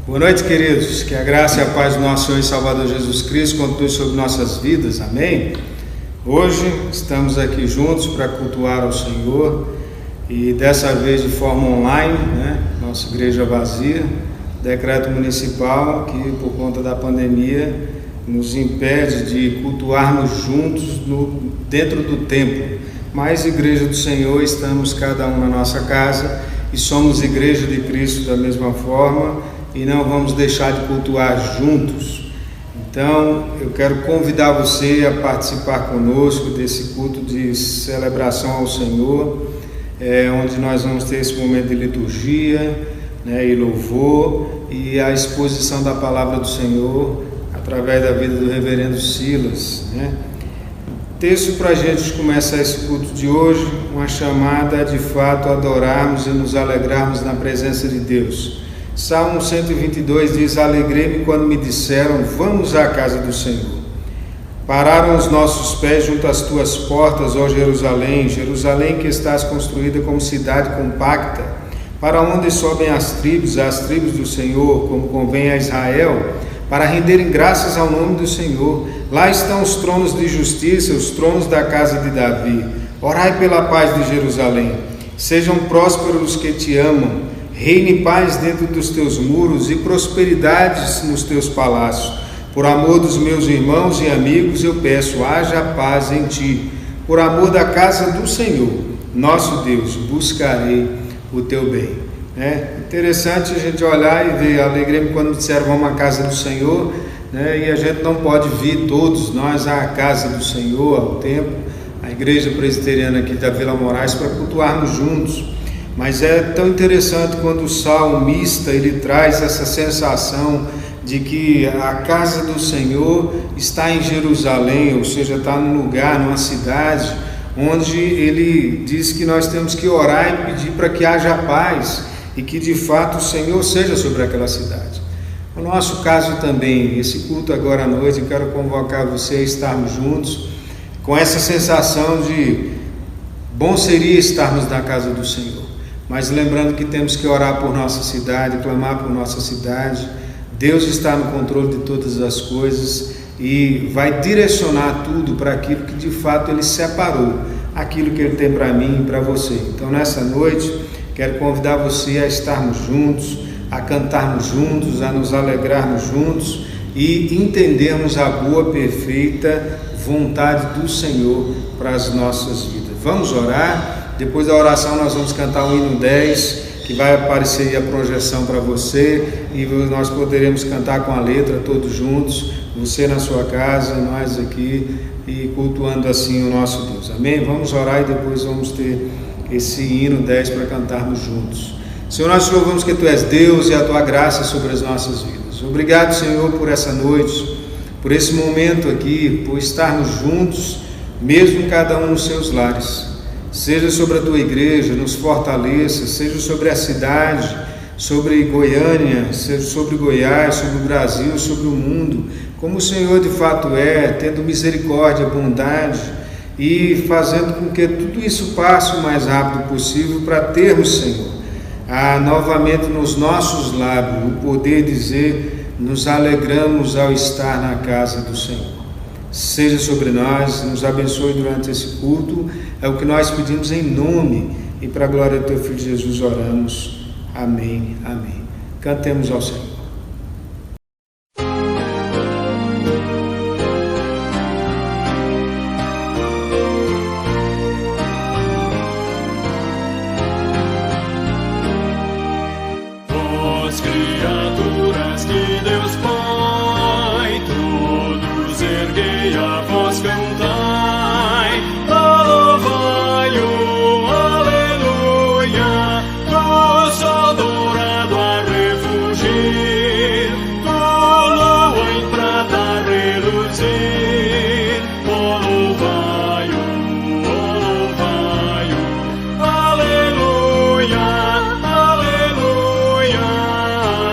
Boa noite, queridos. Que a graça e a paz do nosso Senhor e Salvador Jesus Cristo continue sobre nossas vidas. Amém? Hoje estamos aqui juntos para cultuar ao Senhor e dessa vez de forma online, Nossa igreja vazia, decreto municipal que por conta da pandemia nos impede de cultuarmos juntos dentro do templo. Mas igreja do Senhor, estamos cada um na nossa casa e somos igreja de Cristo da mesma forma e não vamos deixar de cultuar juntos. Então eu quero convidar você a participar conosco desse culto de celebração ao Senhor, onde nós vamos ter esse momento de liturgia, e louvor e a exposição da palavra do Senhor através da vida do reverendo Silas. Texto para a gente começar esse culto de hoje, uma chamada de fato a adorarmos e nos alegrarmos na presença de Deus. Salmo 122 diz: alegrei-me quando me disseram, vamos à casa do Senhor. Pararam os nossos pés junto às tuas portas, ó Jerusalém, Jerusalém que estás construída como cidade compacta, para onde sobem as tribos do Senhor, como convém a Israel, para renderem graças ao nome do Senhor. Lá estão os tronos de justiça, os tronos da casa de Davi. Orai pela paz de Jerusalém. Sejam prósperos os que te amam. Reine paz dentro dos teus muros e prosperidades nos teus palácios. Por amor dos meus irmãos e amigos, eu peço, haja paz em ti. Por amor da casa do Senhor, nosso Deus, buscarei o teu bem. Interessante a gente olhar e ver, alegrei-me quando disseram vamos à casa do Senhor, e a gente não pode vir todos nós à casa do Senhor, ao templo, à igreja presbiteriana aqui da Vila Moraes, para cultuarmos juntos. Mas é tão interessante quando o salmista ele traz essa sensação de que a casa do Senhor está em Jerusalém, ou seja, está num lugar, numa cidade, onde ele diz que nós temos que orar e pedir para que haja paz e que de fato o Senhor seja sobre aquela cidade. No nosso caso também, esse culto agora à noite, eu quero convocar você a estarmos juntos com essa sensação de bom seria estarmos na casa do Senhor. Mas lembrando que temos que orar por nossa cidade, clamar por nossa cidade. Deus está no controle de todas as coisas e vai direcionar tudo para aquilo que de fato Ele separou, aquilo que Ele tem para mim e para você. Então nessa noite, quero convidar você a estarmos juntos, a cantarmos juntos, a nos alegrarmos juntos e entendermos a boa, perfeita vontade do Senhor para as nossas vidas. Vamos orar. Depois da oração nós vamos cantar o hino 10, que vai aparecer aí a projeção para você, e nós poderemos cantar com a letra todos juntos, você na sua casa, nós aqui, e cultuando assim o nosso Deus. Amém? Vamos orar e depois vamos ter esse hino 10 para cantarmos juntos. Senhor, nós te louvamos que Tu és Deus e a Tua graça sobre as nossas vidas. Obrigado, Senhor, por essa noite, por esse momento aqui, por estarmos juntos, mesmo cada um nos seus lares. Seja sobre a Tua igreja, nos fortaleça, seja sobre a cidade, sobre Goiânia, seja sobre Goiás, sobre o Brasil, sobre o mundo, como o Senhor de fato é, tendo misericórdia, bondade e fazendo com que tudo isso passe o mais rápido possível para termos, Senhor, novamente nos nossos lábios, o poder dizer, nos alegramos ao estar na casa do Senhor. Seja sobre nós, nos abençoe durante esse culto, é o que nós pedimos em nome e para a glória do Teu Filho Jesus oramos. Amém, amém. Cantemos ao Senhor. Vós criaturas que Deus Pai, todos erguei a voz cantai, louvai-o, aleluia, o sol dourado a refugir, a lua em prata reluzir, ó louvai-o, aleluia, aleluia,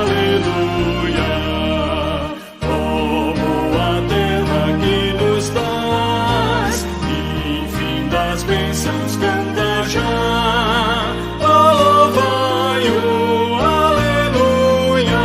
aleluia. Como a terra que nos dás, e fim das bênçãos canta já. Ó louvai-o, aleluia,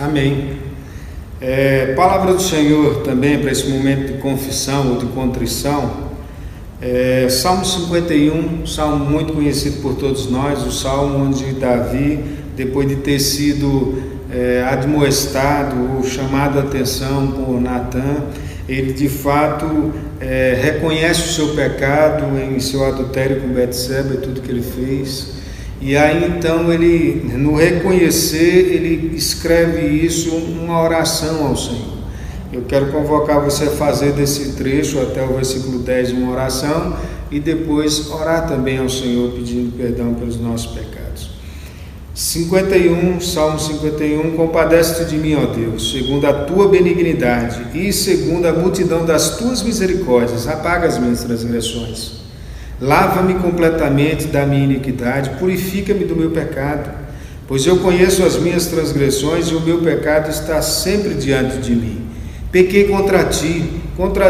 Amém. Palavra do Senhor também para esse momento de confissão ou de contrição. Salmo 51, salmo muito conhecido por todos nós, o salmo onde Davi, depois de ter sido admoestado ou chamado a atenção por Natã, ele de fato reconhece o seu pecado em seu adultério com Betseba e tudo que ele fez. E aí então ele, no reconhecer, ele escreve isso, uma oração ao Senhor. Eu quero convocar você a fazer desse trecho até o versículo 10 uma oração e depois orar também ao Senhor pedindo perdão pelos nossos pecados. 51, Salmo 51, compadece-te de mim, ó Deus, segundo a tua benignidade e segundo a multidão das tuas misericórdias, apaga as minhas transgressões. Lava-me completamente da minha iniquidade, purifica-me do meu pecado, pois eu conheço as minhas transgressões e o meu pecado está sempre diante de mim. Pequei contra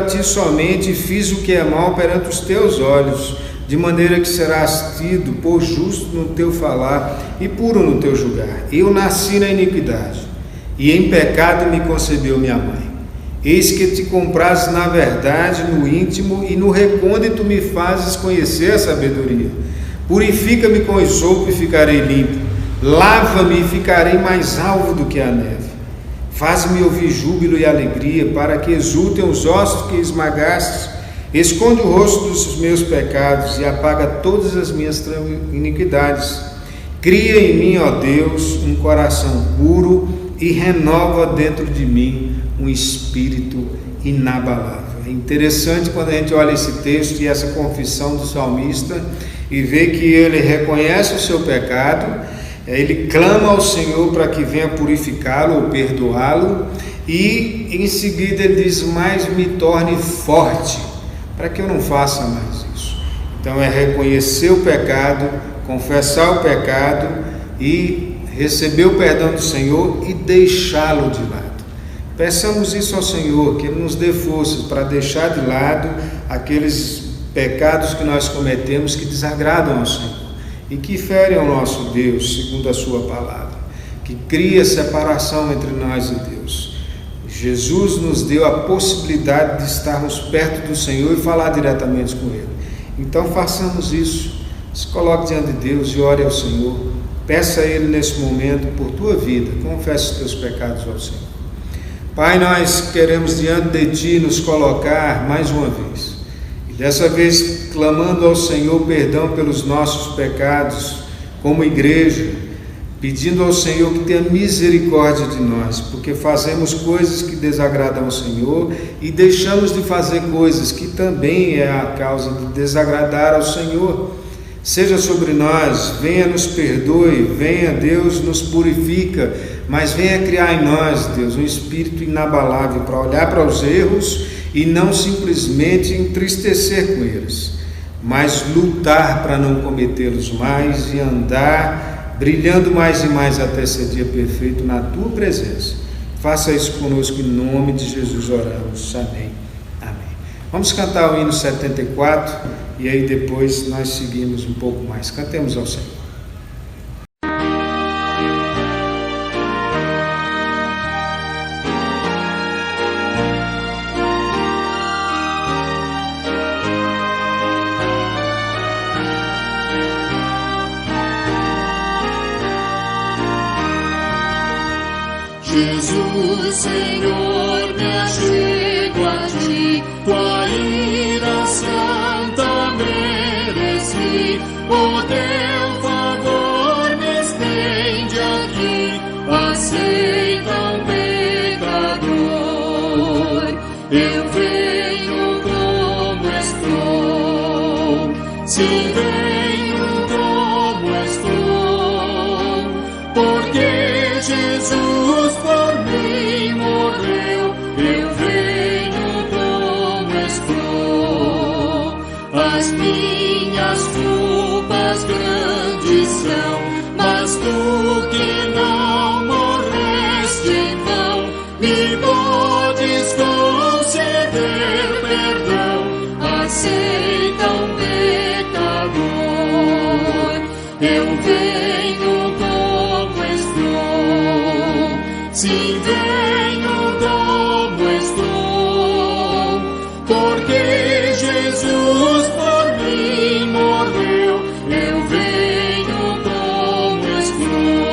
ti somente, e fiz o que é mal perante os teus olhos, de maneira que serás tido por justo no teu falar e puro no teu julgar. Eu nasci na iniquidade, e em pecado me concebeu minha mãe. Eis que te comprazes na verdade, no íntimo, e no recôndito me fazes conhecer a sabedoria. Purifica-me com esopo e ficarei limpo. Lava-me e ficarei mais alvo do que a neve. Faz-me ouvir júbilo e alegria, para que exultem os ossos que esmagastes. Esconde o rosto dos meus pecados e apaga todas as minhas iniquidades. Cria em mim, ó Deus, um coração puro e renova dentro de mim um espírito inabalável. É interessante quando a gente olha esse texto e essa confissão do salmista e vê que ele reconhece o seu pecado, ele clama ao Senhor para que venha purificá-lo ou perdoá-lo, e em seguida ele diz: mas me torne forte, para que eu não faça mais isso. Então é reconhecer o pecado, confessar o pecado e receber o perdão do Senhor e deixá-lo de lado. Peçamos isso ao Senhor, que Ele nos dê forças para deixar de lado aqueles pecados que nós cometemos que desagradam ao Senhor e que ferem ao nosso Deus, segundo a sua palavra, que cria separação entre nós e Deus. Jesus nos deu a possibilidade de estarmos perto do Senhor e falar diretamente com Ele. Então façamos isso, se coloque diante de Deus e ore ao Senhor, peça a Ele nesse momento por tua vida, confesse os teus pecados ao Senhor. Pai, nós queremos diante de Ti nos colocar mais uma vez, e dessa vez clamando ao Senhor perdão pelos nossos pecados, como igreja, pedindo ao Senhor que tenha misericórdia de nós, porque fazemos coisas que desagradam ao Senhor e deixamos de fazer coisas que também é a causa de desagradar ao Senhor. Seja sobre nós, venha nos perdoe, venha Deus nos purifica, mas venha criar em nós, Deus, um espírito inabalável para olhar para os erros e não simplesmente entristecer com eles, mas lutar para não cometê-los mais e andar brilhando mais e mais até ser dia perfeito na Tua presença. Faça isso conosco, em nome de Jesus oramos. Amém. Amém. Vamos cantar o hino 74 e aí depois nós seguimos um pouco mais. Cantemos ao Senhor. Jesus, Senhor, me achego a Ti, Tua ira santa mereci, o Teu favor me estende aqui, aceita um pecador. Eu venho como estou, sim, venho como estou, porque Jesus por mim morreu. Eu venho como estou. As minhas culpas grandes são, mas Tu que não morreste em vão, me podes conceder Sim, venho como estou, porque Jesus por mim morreu. Eu venho como estou.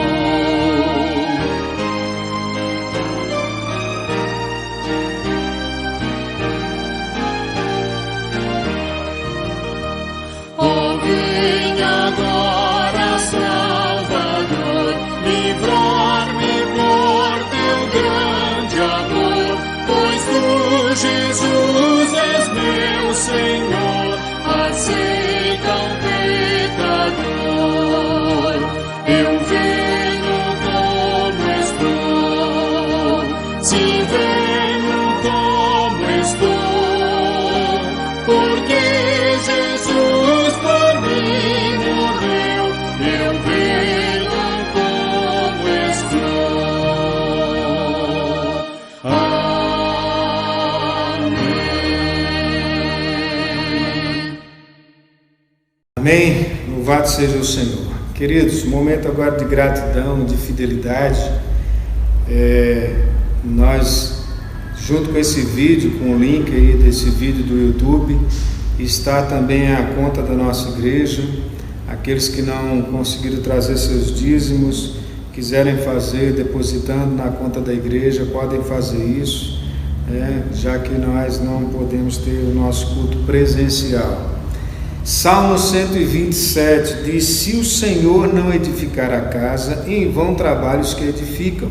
Oh, vem agora, Salvador, livrar-me por teu grande amor, pois tu, Jesus, és meu Senhor, aceita um pecador. Eu venho como estou, sim, venho como estou, porque Jesus por mim morreu. Eu venho como estou. Amém. Amém. Louvado seja o Senhor. Queridos, momento agora de gratidão, de fidelidade. Nós, junto com esse vídeo, com o link aí desse vídeo do YouTube, está também a conta da nossa igreja. Aqueles que não conseguiram trazer seus dízimos, quiserem fazer depositando na conta da igreja, podem fazer isso, já que nós não podemos ter o nosso culto presencial. Salmo 127 diz: se o Senhor não edificar a casa, em vão trabalham os que edificam.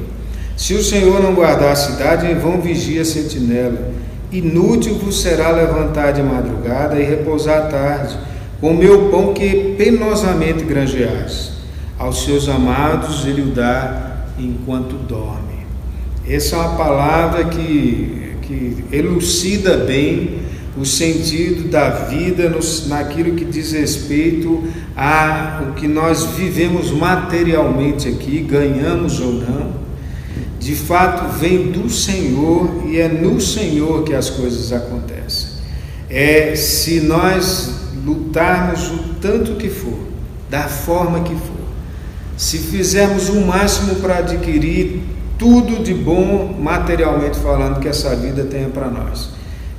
Se o Senhor não guardar a cidade, em vão vigia a sentinela. Inútil vos será levantar de madrugada e repousar à tarde, com o meu pão que penosamente granjeais. Aos seus amados ele o dá enquanto dorme. Essa é uma palavra que elucida bem o sentido da vida naquilo que diz respeito a o que nós vivemos materialmente aqui, ganhamos ou não. De fato vem do Senhor e é no Senhor que as coisas acontecem. Se nós lutarmos o tanto que for, da forma que for, se fizermos o máximo para adquirir tudo de bom materialmente falando que essa vida tenha para nós,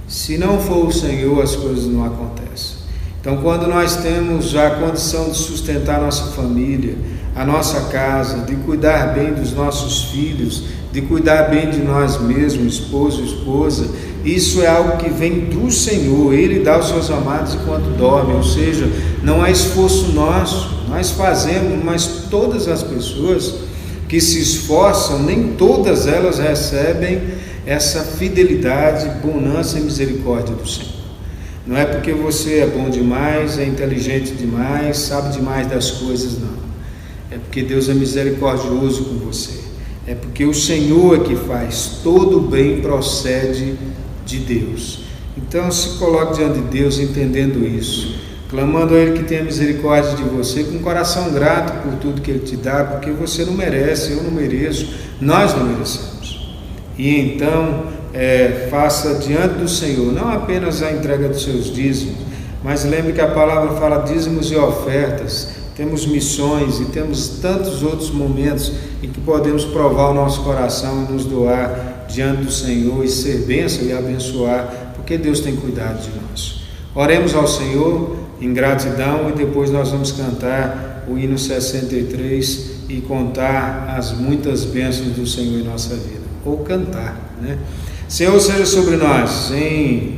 se não for o Senhor, as coisas não acontecem. Então, quando nós temos a condição de sustentar nossa família, a nossa casa, de cuidar bem dos nossos filhos, de cuidar bem de nós mesmos, esposo e esposa, isso é algo que vem do Senhor. Ele dá aos seus amados enquanto dormem, ou seja, não é esforço nosso, nós fazemos, mas todas as pessoas que se esforçam, nem todas elas recebem essa fidelidade, bonança e misericórdia do Senhor. Não é porque você é bom demais, é inteligente demais, sabe demais das coisas, não. É porque Deus é misericordioso com você. É porque o Senhor é que faz. Todo bem procede de Deus. Então se coloque diante de Deus entendendo isso, clamando a Ele que tenha misericórdia de você, com um coração grato por tudo que Ele te dá, porque você não merece, eu não mereço, nós não merecemos. E então faça diante do Senhor não apenas a entrega dos seus dízimos, mas lembre que a palavra fala dízimos e ofertas. Temos missões e temos tantos outros momentos em que podemos provar o nosso coração e nos doar diante do Senhor e ser bênção e abençoar, porque Deus tem cuidado de nós. Oremos ao Senhor em gratidão e depois nós vamos cantar o hino 63 e contar as muitas bênçãos do Senhor em nossa vida, ou cantar, né? Senhor, seja sobre nós,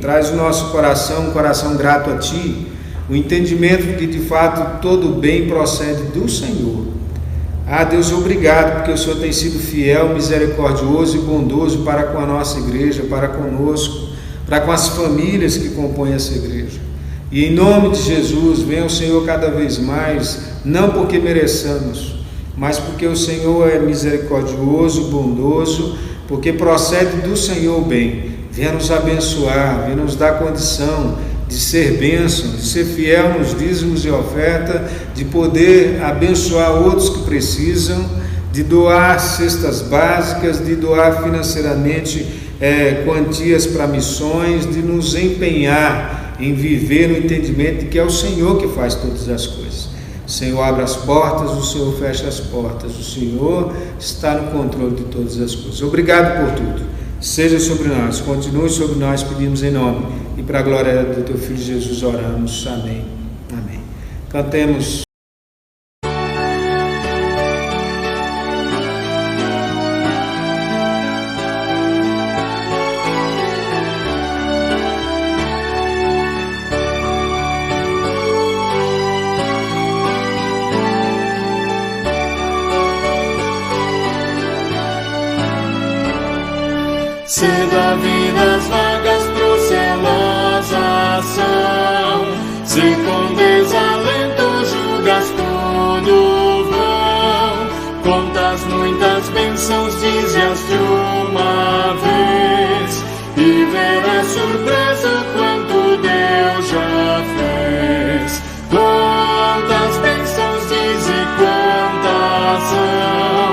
traz o nosso coração, um coração grato a Ti, o entendimento de que de fato todo bem procede do Senhor. Deus, obrigado, porque o Senhor tem sido fiel, misericordioso e bondoso para com a nossa igreja, para conosco, para com as famílias que compõem essa igreja. E em nome de Jesus, venha o Senhor cada vez mais, não porque mereçamos, mas porque o Senhor é misericordioso, bondoso, porque procede do Senhor o bem. Venha nos abençoar, venha nos dar condição de ser bênção, de ser fiel nos dízimos e oferta, de poder abençoar outros que precisam, de doar cestas básicas, de doar financeiramente quantias para missões, de nos empenhar em viver no entendimento de que é o Senhor que faz todas as coisas. O Senhor abre as portas, o Senhor fecha as portas. O Senhor está no controle de todas as coisas. Obrigado por tudo. Seja sobre nós, continue sobre nós, pedimos em nome. E para a glória do Teu Filho Jesus oramos. Amém. Amém. Cantemos. Se da vida as vagas procelosa são, se com desalento julgas tudo vão, contas muitas bênçãos, dize-as de uma vez, e verás surpreso quanto Deus já fez. Quantas bênçãos, dize quantas são,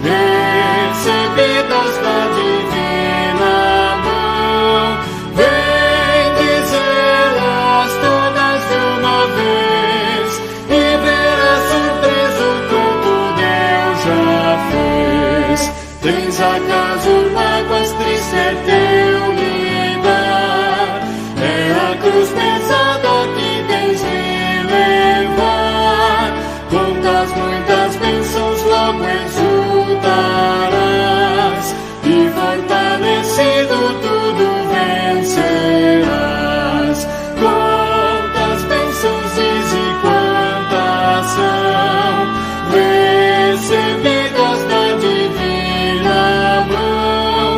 recebidas da divina mão, vem dizê-las todas de uma vez, e verás surpreso quanto Deus já fez. Tens acaso mágoas, triste é teu lidar, é a cruz pesada que tens de levar, contas muitas bênçãos, logo exultarás, e fortalecido tudo vencerás. Quantas bênçãos, dize quantas são, recebidas da divina mão,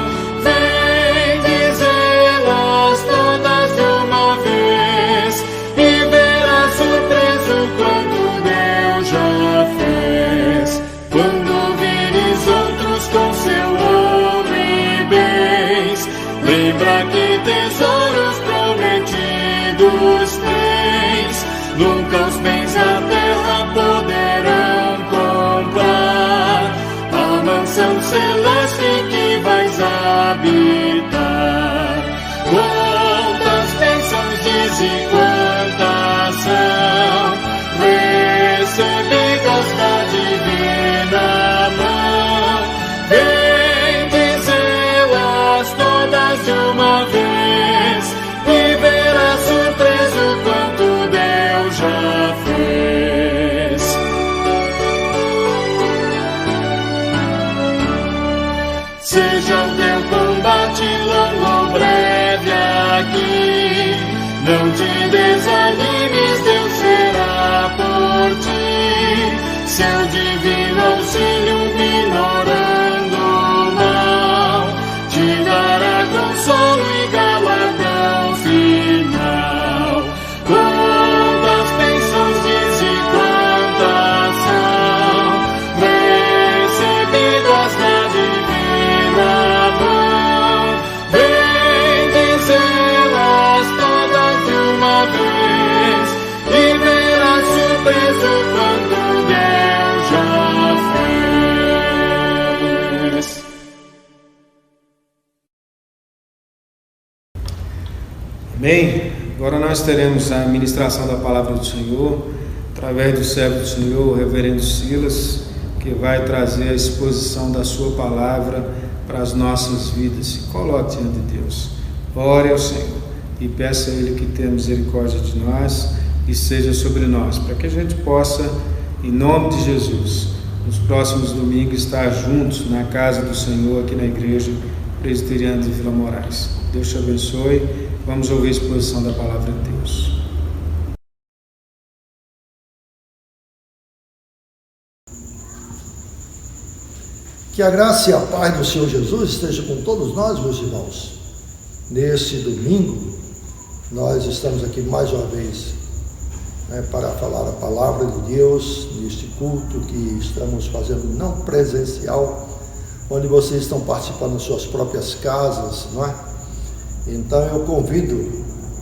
vem dizê-las todas de uma vez, e verás surpreso quanto Deus já fez. Quando vires outros com seu ouro e bens, lembra que tesouros prometidos tens. Nunca os bens da terra poderão comprar a mansão celeste que vais habitar. Quantas bênçãos, dize quantas são, recebidas da divina mão, vem dizê-las todas de uma vez, e verás surpreso quanto Deus já fez. Seja o teu combate longo ou breve aqui, não te desanimes, Deus será por ti. Seu divino auxílio minorando o mal, te dará consolo e galardão final. Quantas bênçãos, dize quantas são, recebidas da divina mão, vem dizê-las todas de uma vez, e verás surpreso quanto Deus já fez. Amém? Agora nós teremos a ministração da palavra do Senhor, através do servo do Senhor, o reverendo Silas, que vai trazer a exposição da sua palavra para as nossas vidas. Se coloque diante de Deus, ore ao Senhor e peça a Ele que tenha misericórdia de nós e seja sobre nós, para que a gente possa, em nome de Jesus, nos próximos domingos estar juntos na casa do Senhor, aqui na Igreja Presbiteriana de Vila Moraes. Deus te abençoe. Vamos ouvir a exposição da palavra de Deus. Que a graça e a paz do Senhor Jesus esteja com todos nós, meus irmãos. Neste domingo, nós estamos aqui mais uma vez, para falar a palavra de Deus, neste culto que estamos fazendo não presencial, onde vocês estão participando das suas próprias casas, não é? Então eu convido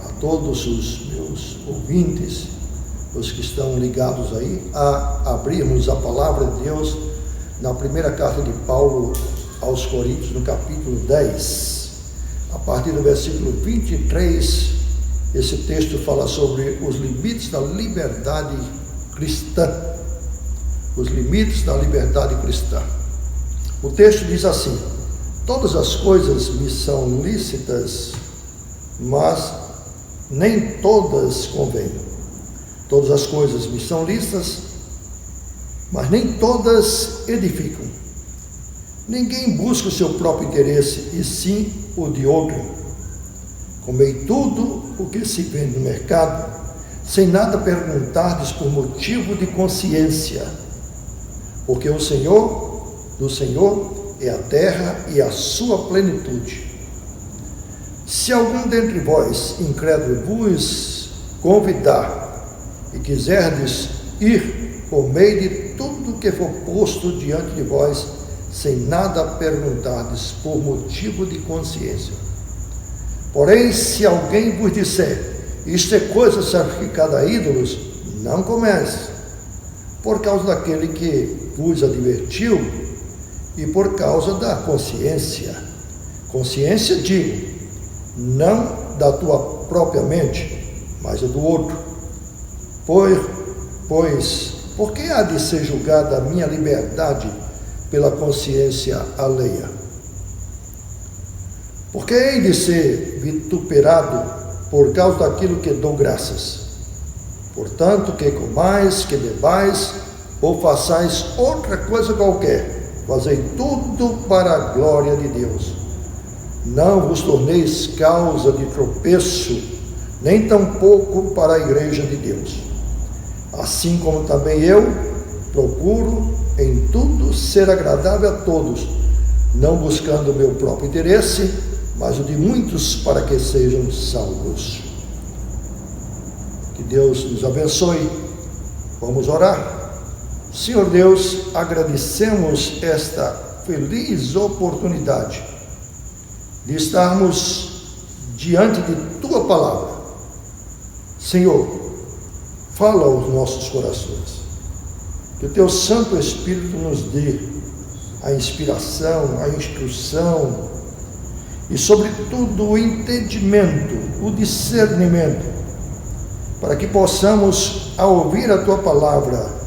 a todos os meus ouvintes, os que estão ligados aí, a abrirmos a palavra de Deus na primeira carta de Paulo aos Coríntios, no capítulo 10, a partir do versículo 23, esse texto fala sobre os limites da liberdade cristã, os limites da liberdade cristã. O texto diz assim: todas as coisas me são lícitas, mas nem todas convêm. Todas as coisas me são lícitas, mas nem todas edificam. Ninguém busca o seu próprio interesse, e sim o de outro. Comei tudo o que se vende no mercado, sem nada perguntardes por motivo de consciência, porque do Senhor é a terra e a sua plenitude. Se algum dentre vós, incrédulo, vos convidar e quiserdes ir, comei de tudo que for posto diante de vós, sem nada perguntardes por motivo de consciência. Porém, se alguém vos disser, isto é coisa sacrificada a ídolos, não comece, por causa daquele que vos advertiu e por causa da consciência. Consciência, digo, não da tua própria mente, mas a do outro. Pois, por que há de ser julgada a minha liberdade pela consciência alheia? Por que hei de ser vituperado por causa daquilo que dou graças? Portanto, que comais, que bebais, ou façais outra coisa qualquer, fazei tudo para a glória de Deus. Não vos torneis causa de tropeço, nem tampouco para a igreja de Deus. Assim como também eu procuro em tudo ser agradável a todos, não buscando o meu próprio interesse, mas o de muitos, para que sejam salvos. Que Deus nos abençoe. Vamos orar. Senhor Deus, agradecemos esta feliz oportunidade de estarmos diante de Tua palavra. Senhor, fala aos nossos corações. Que o Teu Santo Espírito nos dê a inspiração, a instrução, e, sobretudo, o entendimento, o discernimento, para que possamos, ao ouvir a Tua palavra,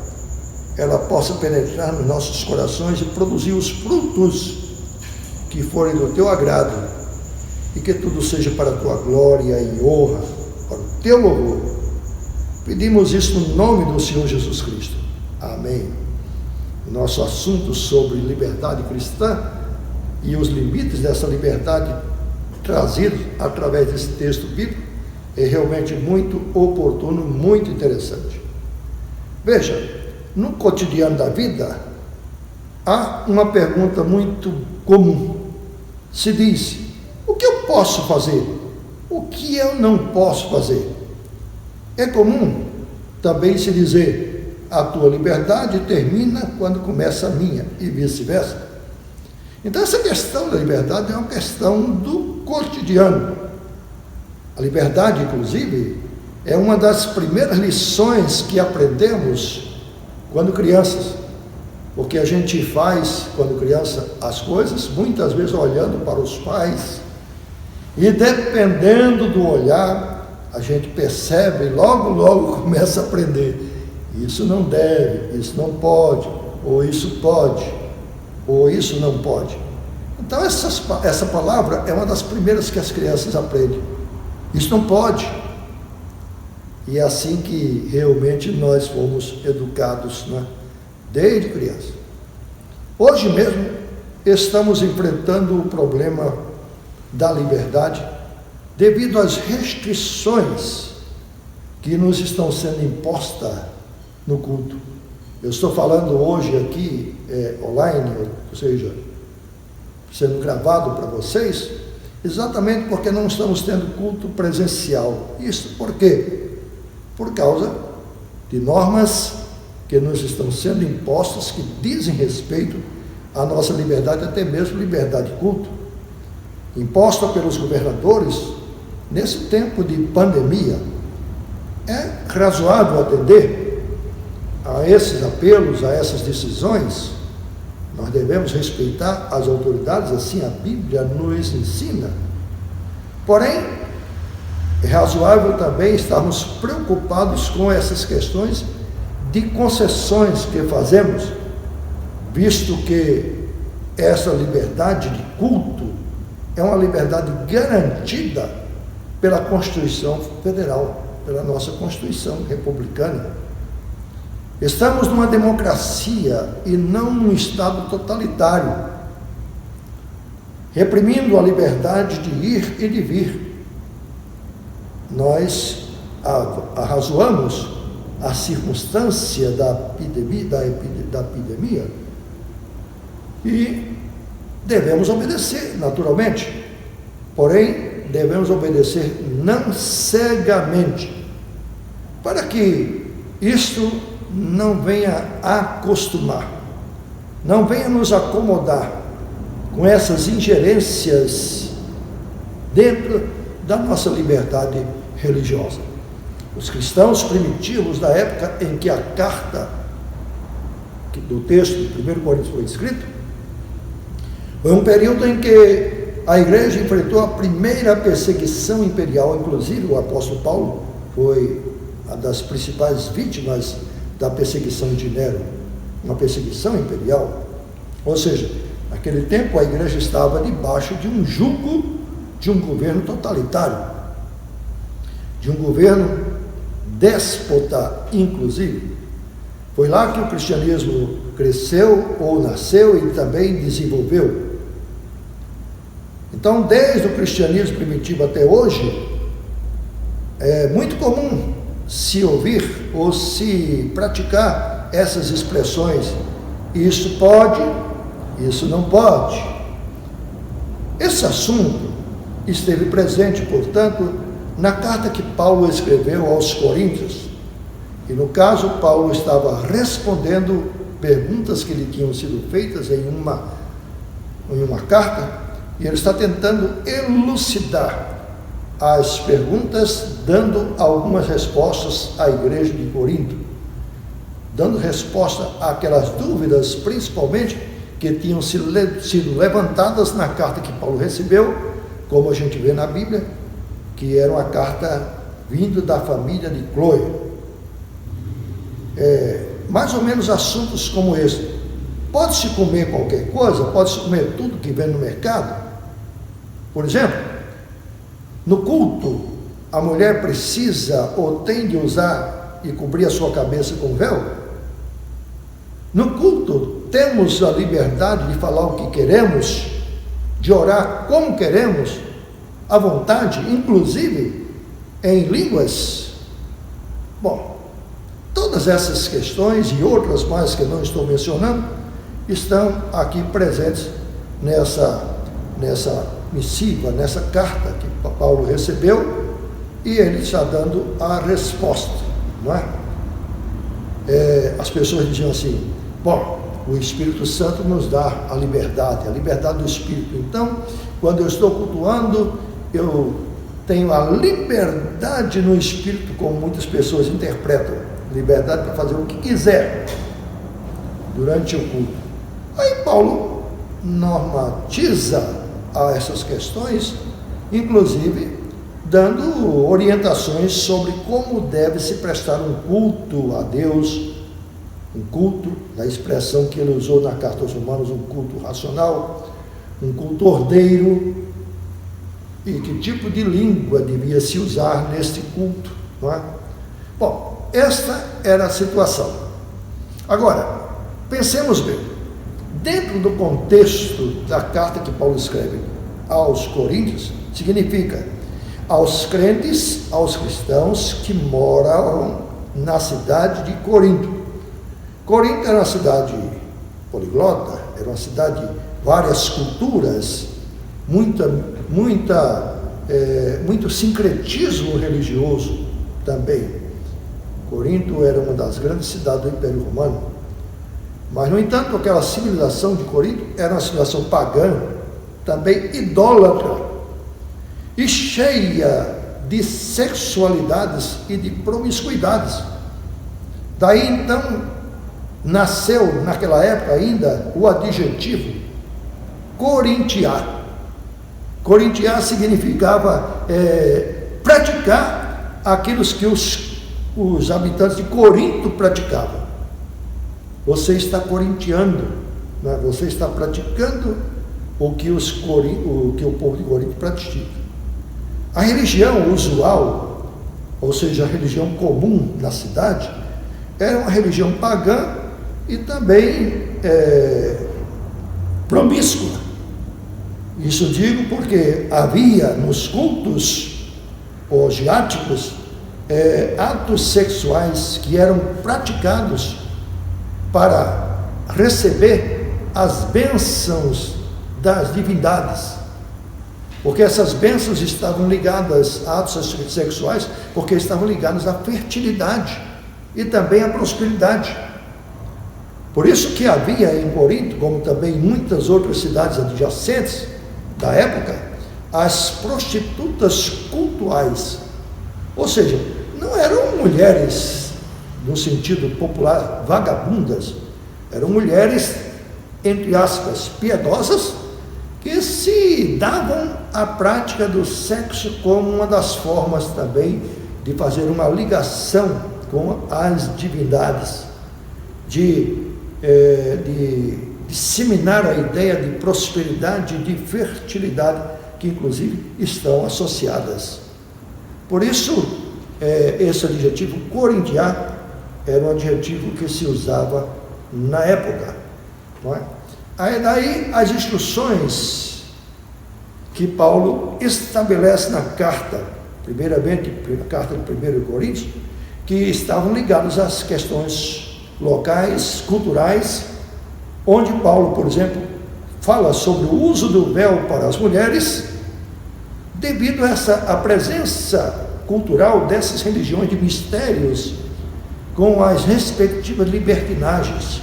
ela possa penetrar nos nossos corações e produzir os frutos que forem do Teu agrado, e que tudo seja para a Tua glória e honra, para o Teu louvor. Pedimos isso no nome do Senhor Jesus Cristo. Amém. O nosso assunto sobre liberdade cristã e os limites dessa liberdade trazidos através desse texto bíblico é realmente muito oportuno, muito interessante. Veja, no cotidiano da vida, há uma pergunta muito comum. Se diz, o que eu posso fazer? O que eu não posso fazer? É comum também se dizer, a tua liberdade termina quando começa a minha, e vice-versa. Então, essa questão da liberdade é uma questão do cotidiano. A liberdade, inclusive, é uma das primeiras lições que aprendemos quando crianças. Porque a gente faz, quando criança, as coisas, muitas vezes olhando para os pais, e dependendo do olhar, a gente percebe, logo começa a aprender. Isso não deve, isso não pode, ou isso pode, ou isso não pode. Então essa palavra é uma das primeiras que as crianças aprendem. Isso não pode. E é assim que realmente nós fomos educados, né? Desde criança. Hoje mesmo estamos enfrentando o problema da liberdade devido às restrições que nos estão sendo impostas no culto. Eu estou falando hoje aqui online, ou seja, sendo gravado para vocês, exatamente porque não estamos tendo culto presencial. Isso por quê? Por causa de normas que nos estão sendo impostas, que dizem respeito à nossa liberdade, até mesmo liberdade de culto, imposta pelos governadores nesse tempo de pandemia. É razoável atender a esses apelos, a essas decisões. Nós devemos respeitar as autoridades, assim a Bíblia nos ensina. Porém, é razoável também estarmos preocupados com essas questões de concessões que fazemos, visto que essa liberdade de culto é uma liberdade garantida pela Constituição Federal, pela nossa Constituição republicana. Estamos numa democracia e não num Estado totalitário, reprimindo a liberdade de ir e de vir. Nós arrazoamos a circunstância da epidemia e devemos obedecer, naturalmente. Porém, devemos obedecer não cegamente, para que isto não venha acostumar, não venha nos acomodar com essas ingerências dentro da nossa liberdade religiosa. Os cristãos primitivos da época em que a carta do texto de 1 Coríntios foi escrito, foi um período em que a igreja enfrentou a primeira perseguição imperial. Inclusive o apóstolo Paulo foi uma das principais vítimas da perseguição de Nero, uma perseguição imperial. Ou seja, naquele tempo a igreja estava debaixo de um jugo de um governo totalitário, de um governo déspota, inclusive. Foi lá que o cristianismo cresceu ou nasceu e também desenvolveu. Então, desde o cristianismo primitivo até hoje, é muito comum se ouvir ou se praticar essas expressões: isso pode, isso não pode. Esse assunto esteve presente, portanto, na carta que Paulo escreveu aos Coríntios. E no caso, Paulo estava respondendo perguntas que lhe tinham sido feitas em uma carta, e ele está tentando elucidar as perguntas, dando algumas respostas à igreja de Corinto, dando resposta àquelas dúvidas, principalmente, que tinham sido levantadas na carta que Paulo recebeu, como a gente vê na Bíblia, que era uma carta vindo da família de Cloé. Mais ou menos assuntos como esse. Pode-se comer qualquer coisa? Pode-se comer tudo que vem no mercado? Por exemplo, no culto, a mulher precisa ou tem de usar e cobrir a sua cabeça com véu? No culto, temos a liberdade de falar o que queremos, de orar como queremos, à vontade, inclusive em línguas? Bom, todas essas questões e outras mais que eu não estou mencionando estão aqui presentes nessa missiva, nessa carta que Paulo recebeu, e ele está dando a resposta, não é? As pessoas diziam assim: bom, o Espírito Santo nos dá a liberdade do Espírito. Então, quando eu estou cultuando, eu tenho a liberdade no Espírito, como muitas pessoas interpretam, liberdade para fazer o que quiser durante o culto. Aí Paulo normatiza a essas questões, inclusive dando orientações sobre como deve se prestar um culto a Deus, um culto, da expressão que ele usou na carta aos Romanos, um culto racional, um culto ordeiro, e que tipo de língua devia se usar neste culto, não é? Bom, esta era a situação. Agora, pensemos bem, dentro do contexto da carta que Paulo escreve aos Coríntios, significa aos crentes, aos cristãos que moram na cidade de Corinto. Corinto era uma cidade poliglota, era uma cidade de várias culturas, muito sincretismo religioso também. Corinto era uma das grandes cidades do Império Romano, mas, no entanto, aquela civilização de Corinto era uma civilização pagã, também idólatra, e cheia de sexualidades e de promiscuidades. Daí, então, nasceu, naquela época ainda, o adjetivo corintiar. Corintiar significava praticar aquilo que os habitantes de Corinto praticavam. você está corintiando, né? Você está praticando o que o povo de Corinto pratica. A religião usual, ou seja, a religião comum na cidade, era uma religião pagã e também promíscua. Isso digo porque havia nos cultos orgiásticos atos sexuais que eram praticados para receber as bênçãos das divindades, porque essas bênçãos estavam ligadas a atos sexuais, porque estavam ligados à fertilidade e também à prosperidade. Por isso que havia em Corinto, como também em muitas outras cidades adjacentes da época, as prostitutas cultuais, ou seja, não eram mulheres no sentido popular vagabundas, eram mulheres, entre aspas, piedosas, que se davam à prática do sexo como uma das formas também de fazer uma ligação com as divindades, de disseminar a ideia de prosperidade e de fertilidade, que inclusive estão associadas. Por isso, esse adjetivo corintiar era um adjetivo que se usava na época, não é? Aí daí as instruções que Paulo estabelece na carta, primeiramente na carta de 1 Coríntios, que estavam ligados às questões locais, culturais, onde Paulo, por exemplo, fala sobre o uso do véu para as mulheres, devido a presença cultural dessas religiões de mistérios, com as respectivas libertinagens.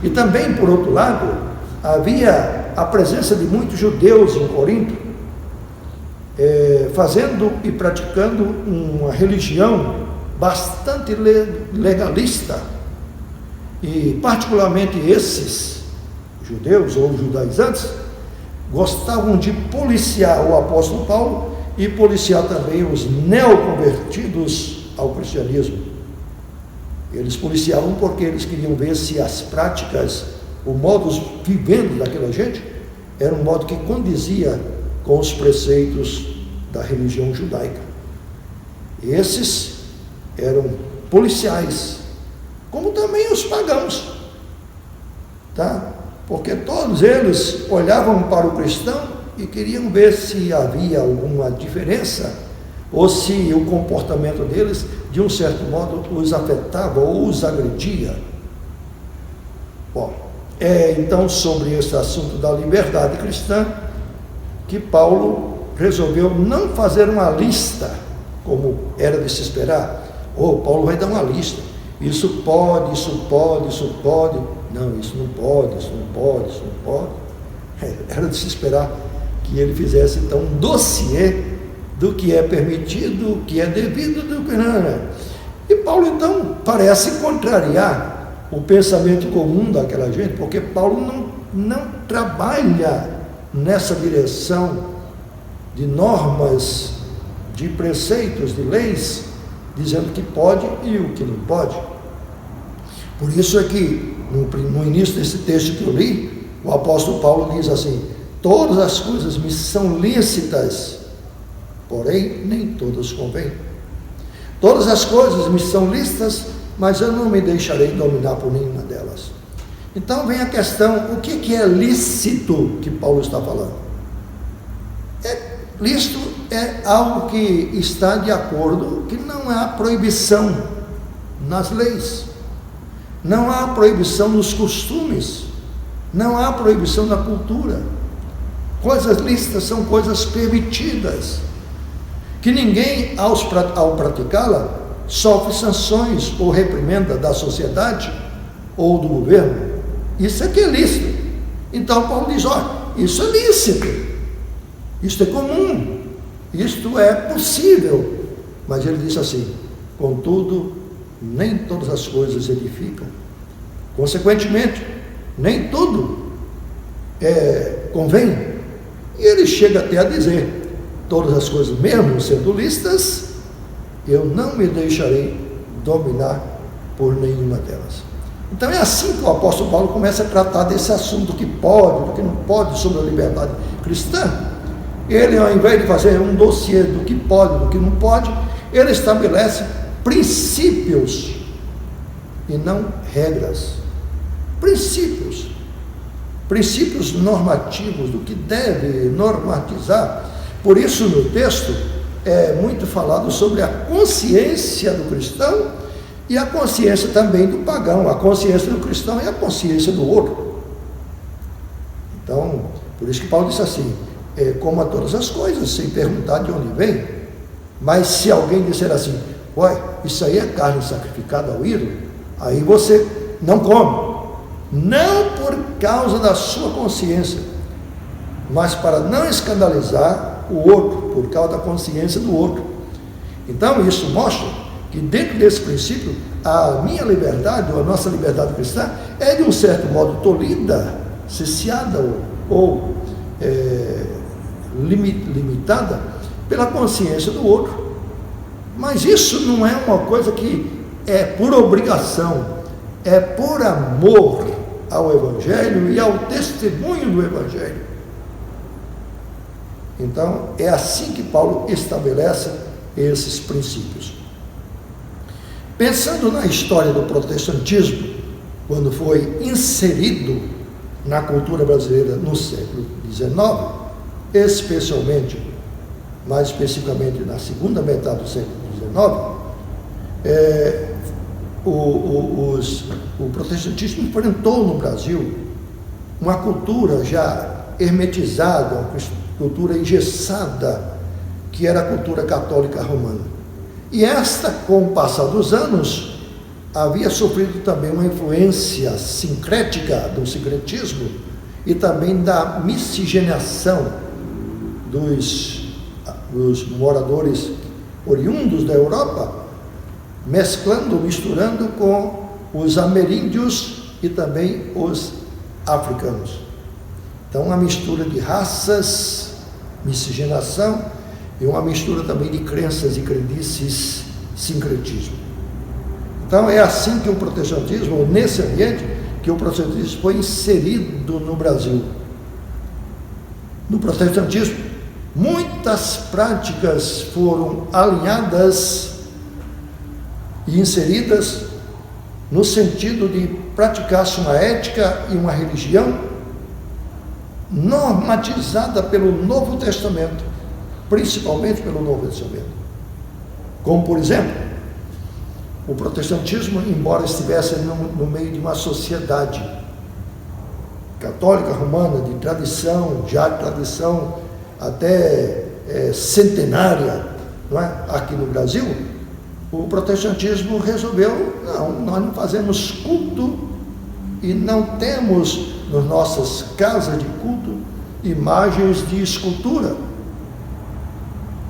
E também, por outro lado, havia a presença de muitos judeus em Corinto, fazendo e praticando uma religião bastante legalista, e particularmente esses judeus ou judaizantes gostavam de policiar o apóstolo Paulo e policiar também os neoconvertidos ao cristianismo. Eles policiavam porque eles queriam ver se as práticas, o modo vivendo daquela gente, era um modo que condizia com os preceitos da religião judaica. Esses eram policiais, como também os pagãos, tá? Porque todos eles olhavam para o cristão e queriam ver se havia alguma diferença, ou se o comportamento deles, de um certo modo, os afetava ou os agredia. Bom, então sobre esse assunto da liberdade cristã que Paulo resolveu não fazer uma lista, como era de se esperar. Paulo vai dar uma lista, isso pode, isso pode, isso pode, não, isso não pode, isso não pode, isso não pode. Era de se esperar que ele fizesse então um dossiê do que é permitido, do que é devido, do que não é. E Paulo então parece contrariar o pensamento comum daquela gente, porque Paulo não trabalha nessa direção de normas, de preceitos, de leis, dizendo o que pode e o que não pode. Por isso é que no início desse texto que eu li, o apóstolo Paulo diz assim: todas as coisas me são lícitas, porém nem todas convêm. Todas as coisas me são lícitas, mas eu não me deixarei dominar por nenhuma delas. Então vem a questão: o que é lícito que Paulo está falando? Lícito é algo que está de acordo, que não há proibição nas leis, não há proibição nos costumes, não há proibição na cultura. Coisas lícitas são coisas permitidas, que ninguém, ao praticá-la, sofre sanções ou reprimenda da sociedade ou do governo. Isso é que é lícito. Então Paulo diz: isso é lícito, isto é comum, isto é possível. Mas ele diz assim: contudo, nem todas as coisas edificam. Consequentemente, nem tudo convém. E ele chega até a dizer: todas as coisas, mesmo sendo lícitas, eu não me deixarei dominar por nenhuma delas. Então é assim que o apóstolo Paulo começa a tratar desse assunto do que pode, do que não pode, sobre a liberdade cristã. Ele, ao invés de fazer um dossiê do que pode, do que não pode, ele estabelece princípios e não regras. Princípios normativos do que deve normatizar. Por isso, no texto é muito falado sobre a consciência do cristão e a consciência também do pagão. A consciência do cristão e a consciência do outro. Então, por isso que Paulo disse assim: coma todas as coisas, sem perguntar de onde vem. Mas se alguém disser assim: ué, isso aí é carne sacrificada ao ídolo, aí você não come. Não por causa da sua consciência, mas para não escandalizar o outro, por causa da consciência do outro. Então isso mostra que dentro desse princípio, a minha liberdade, ou a nossa liberdade cristã, é de um certo modo tolhida, cesseada ou limitada pela consciência do outro. Mas isso não é uma coisa que é por obrigação, é por amor ao Evangelho e ao testemunho do Evangelho. Então, é assim que Paulo estabelece esses princípios. Pensando na história do protestantismo, quando foi inserido na cultura brasileira no século XIX, mais especificamente na segunda metade do século XIX, o protestantismo enfrentou no Brasil uma cultura já hermetizada, uma cultura engessada, que era a cultura católica romana. E esta, com o passar dos anos, havia sofrido também uma influência sincrética do sincretismo e também da miscigenação dos moradores oriundos da Europa, misturando com os ameríndios e também os africanos. Então, uma mistura de raças, miscigenação, e uma mistura também de crenças e crendices, sincretismo. Então, é assim que o protestantismo, ou nesse ambiente, que o protestantismo foi inserido no Brasil. No protestantismo, muitas práticas foram alinhadas e inseridas no sentido de praticar-se uma ética e uma religião normatizada pelo Novo Testamento, principalmente pelo Novo Testamento. Como, por exemplo, o protestantismo, embora estivesse no meio de uma sociedade católica romana de tradição, até centenária, não é? Aqui no Brasil, o protestantismo resolveu: não, nós não fazemos culto e não temos nas nossas casas de culto imagens de escultura.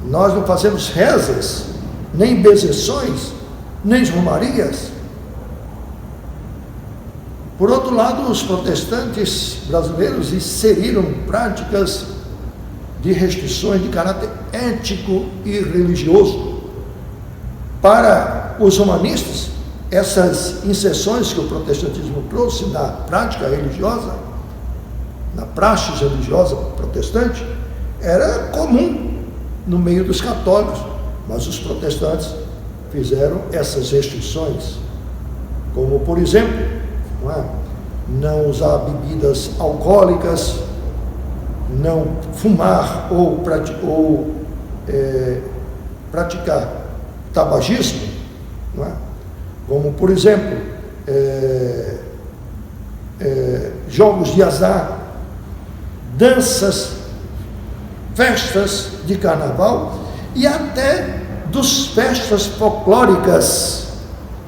Nós não fazemos rezas, nem benzeções, nem romarias. Por outro lado, os protestantes brasileiros inseriram práticas de restrições de caráter ético e religioso. Para os humanistas, essas inserções que o protestantismo trouxe na prática religiosa, na praxe religiosa protestante, era comum no meio dos católicos, mas os protestantes fizeram essas restrições, como, por exemplo, não usar bebidas alcoólicas, não fumar ou praticar tabagismo, não é? Como, por exemplo, jogos de azar, danças, festas de carnaval e até dos festas folclóricas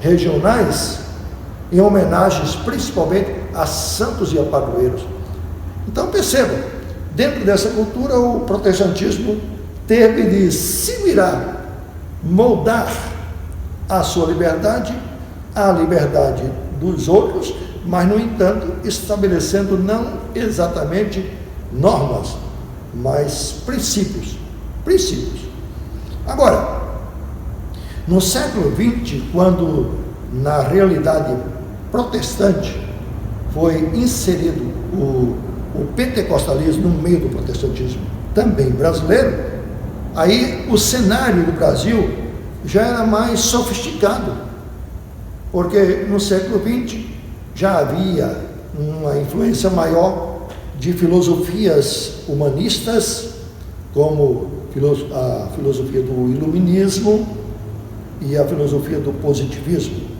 regionais, em homenagens principalmente a santos e a padroeiros. Então percebam, dentro dessa cultura o protestantismo teve de se virar, moldar a sua liberdade, a liberdade dos outros, mas, no entanto, estabelecendo não exatamente normas, mas princípios. Agora, no século XX, quando na realidade protestante foi inserido o pentecostalismo no meio do protestantismo também brasileiro, aí o cenário do Brasil já era mais sofisticado, porque no século XX já havia uma influência maior de filosofias humanistas, como a filosofia do iluminismo e a filosofia do positivismo,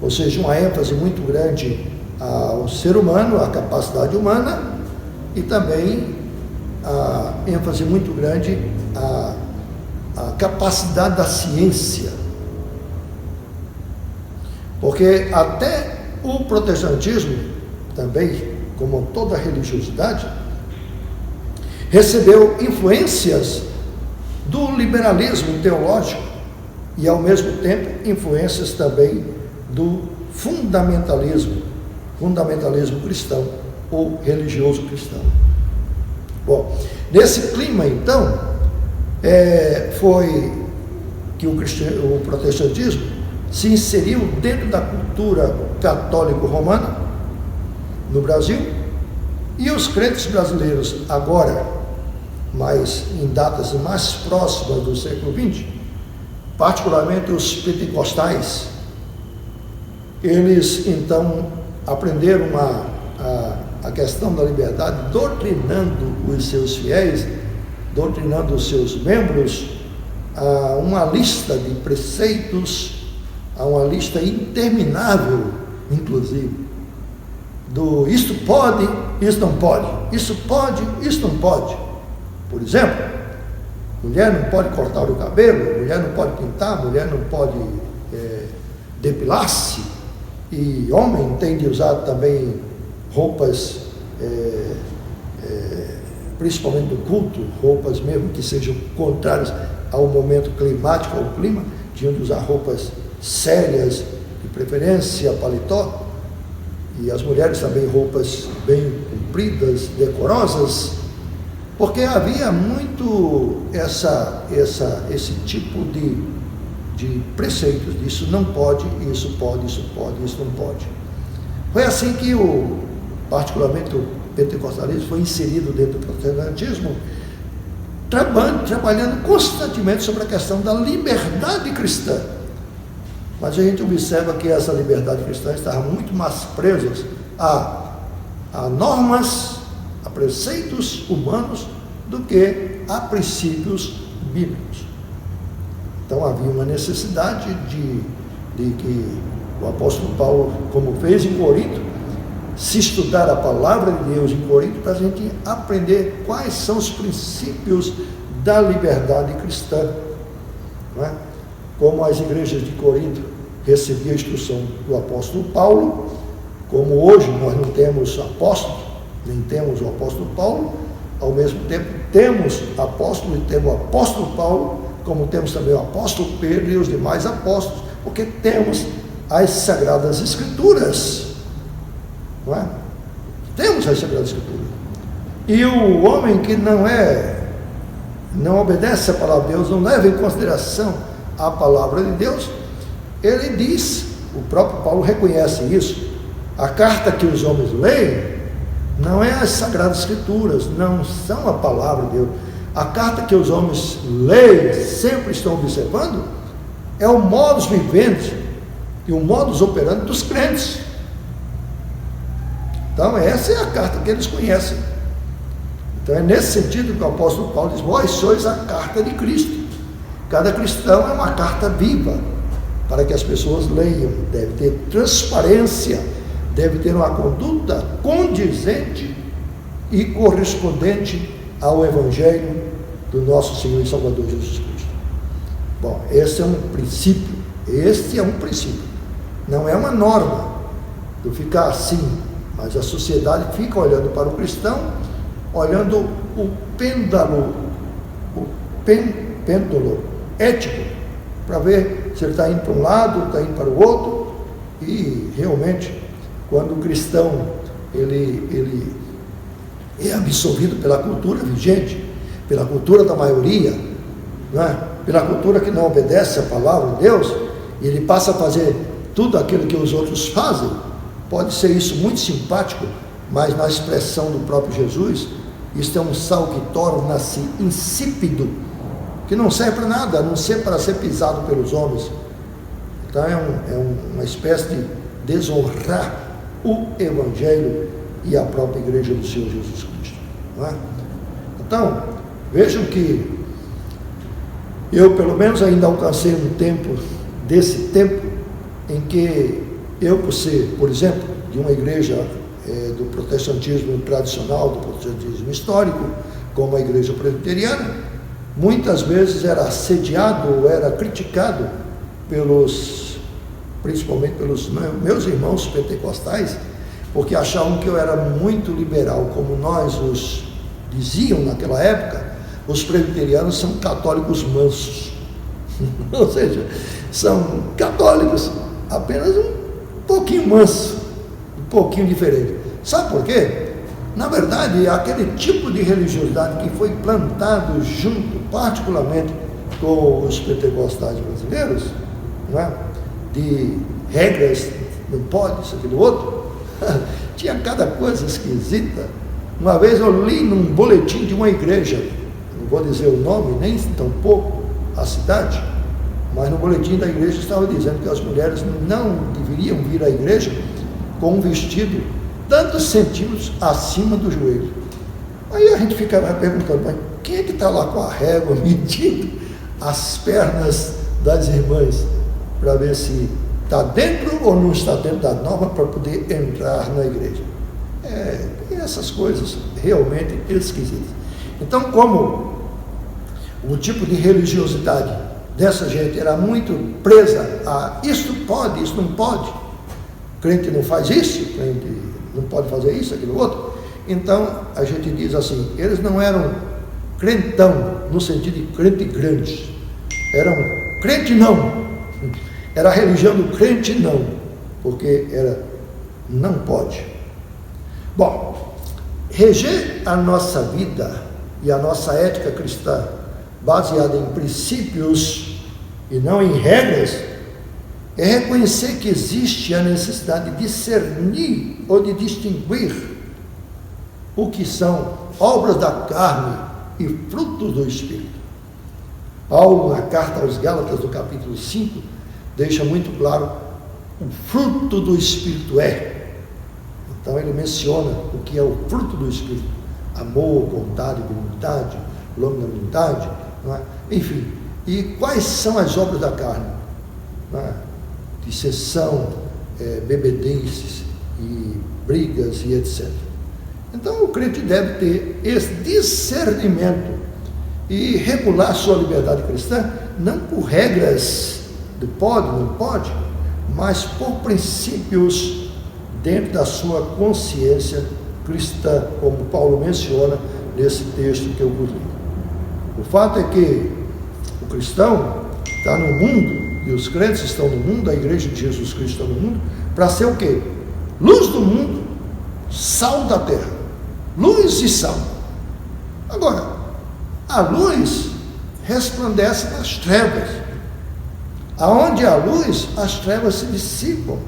ou seja, uma ênfase muito grande ao ser humano, à capacidade humana, e também a ênfase muito grande à capacidade da ciência, porque até o protestantismo, também como toda religiosidade, recebeu influências do liberalismo teológico e, ao mesmo tempo, influências também do fundamentalismo cristão ou religioso cristão. Bom, nesse clima, então, foi que o protestantismo se inseriu dentro da cultura católico-romana no Brasil, e os crentes brasileiros agora, mas em datas mais próximas do século XX, particularmente os pentecostais, eles então aprenderam a questão da liberdade, doutrinando os seus fiéis, doutrinando os seus membros, a uma lista de preceitos, a uma lista interminável, inclusive, do isto pode, isso não pode, isso pode, isso não pode. Por exemplo, mulher não pode cortar o cabelo, mulher não pode pintar, mulher não pode depilar-se, e homem tem de usar também roupas, principalmente do culto, roupas mesmo que sejam contrárias ao momento climático, ao clima, tinham de usar roupas sérias, de preferência paletó, e as mulheres também roupas bem compridas, decorosas, porque havia muito esse tipo de preceitos, isso não pode, isso pode, isso pode, isso não pode. Foi assim que particularmente o pentecostalismo foi inserido dentro do protestantismo, trabalhando constantemente sobre a questão da liberdade cristã. Mas a gente observa que essa liberdade cristã estava muito mais presa a normas, a preceitos humanos, do que a princípios bíblicos. Então havia uma necessidade de que o apóstolo Paulo, como fez em Corinto, se estudar a palavra de Deus em Corinto, para a gente aprender quais são os princípios da liberdade cristã, não é? Como as igrejas de Corinto recebiam a instrução do apóstolo Paulo, como hoje nós não temos apóstolos, nem temos o apóstolo Paulo, ao mesmo tempo temos apóstolo e temos o apóstolo Paulo, como temos também o apóstolo Pedro e os demais apóstolos, porque temos as Sagradas Escrituras, não é? Temos as Sagradas Escrituras. E o homem que não obedece a palavra de Deus, não leva em consideração a palavra de Deus, ele diz, o próprio Paulo reconhece isso, a carta que os homens leem não é as Sagradas Escrituras, não são a palavra de Deus. A carta que os homens leem, sempre estão observando, é o modus vivendi e o modus operandi dos crentes. Então essa é a carta que eles conhecem. Então é nesse sentido que o apóstolo Paulo diz: vós sois a carta de Cristo. Cada cristão é uma carta viva, para que as pessoas leiam. Deve ter transparência, deve ter uma conduta condizente e correspondente ao Evangelho do nosso Senhor e Salvador Jesus Cristo. Bom, esse é um princípio, não é uma norma do ficar assim, mas a sociedade fica olhando para o cristão, olhando o pêndulo ético, para ver se ele está indo para um lado, está indo para o outro, e realmente, quando o cristão ele é absorvido pela cultura vigente, pela cultura da maioria, não é? Pela cultura que não obedece à palavra de Deus, e ele passa a fazer tudo aquilo que os outros fazem, Pode ser isso muito simpático, mas na expressão do próprio Jesus, isto é um sal que torna-se insípido, que não serve para nada, a não ser para ser pisado pelos homens. Então é uma espécie de desonrar o Evangelho e a própria igreja do Senhor Jesus Cristo, não é? Então, vejam que eu pelo menos ainda alcancei um tempo, desse tempo, em que eu, por ser, por exemplo, de uma igreja do protestantismo tradicional, do protestantismo histórico, como a igreja presbiteriana, muitas vezes era assediado ou era criticado principalmente pelos meus irmãos pentecostais, porque achavam que eu era muito liberal, como nós os diziam naquela época, os presbiterianos são católicos mansos, ou seja, são católicos apenas um pouquinho manso, um pouquinho diferente. Sabe por quê? Na verdade, aquele tipo de religiosidade que foi plantado junto, particularmente com os pentecostais brasileiros, não é? De regras, não pode, isso, aquilo outro, tinha cada coisa esquisita. Uma vez eu li num boletim de uma igreja, não vou dizer o nome, nem tampouco a cidade, mas no boletim da igreja estava dizendo que as mulheres não deveriam vir à igreja com um vestido tantos centímetros acima do joelho. Aí a gente ficava perguntando, mas quem é que está lá com a régua medindo as pernas das irmãs para ver se está dentro ou não está dentro da norma para poder entrar na igreja? E essas coisas realmente esquisitas. Então, como o tipo de religiosidade dessa gente era muito presa a isto pode, isso não pode, crente não faz isso, crente não pode fazer isso, aquilo outro, então a gente diz assim, eles não eram crentão no sentido de crente grande, eram crente não, era a religião do crente não, porque era não pode. Bom, reger a nossa vida e a nossa ética cristã baseada em princípios e não em regras é reconhecer que existe a necessidade de discernir ou de distinguir o que são obras da carne e frutos do Espírito. Paulo, na carta aos Gálatas, no capítulo 5, deixa muito claro o fruto do Espírito é. Então ele menciona o que é o fruto do Espírito: amor, bondade, benignidade, longanimidade, não é? Enfim, e quais são as obras da carne? Não é? Dissensão, bebedeces e brigas e etc. Então o crente deve ter esse discernimento e regular sua liberdade cristã, não por regras do pode, não pode, mas por princípios dentro da sua consciência cristã, como Paulo menciona nesse texto que eu vos li. O fato é que o cristão está no mundo, e os crentes estão no mundo, a igreja de Jesus Cristo está no mundo, para ser o quê? Luz do mundo, sal da terra. Luz e sal. Agora, a luz resplandece nas trevas. Aonde há luz, as trevas se dissipam.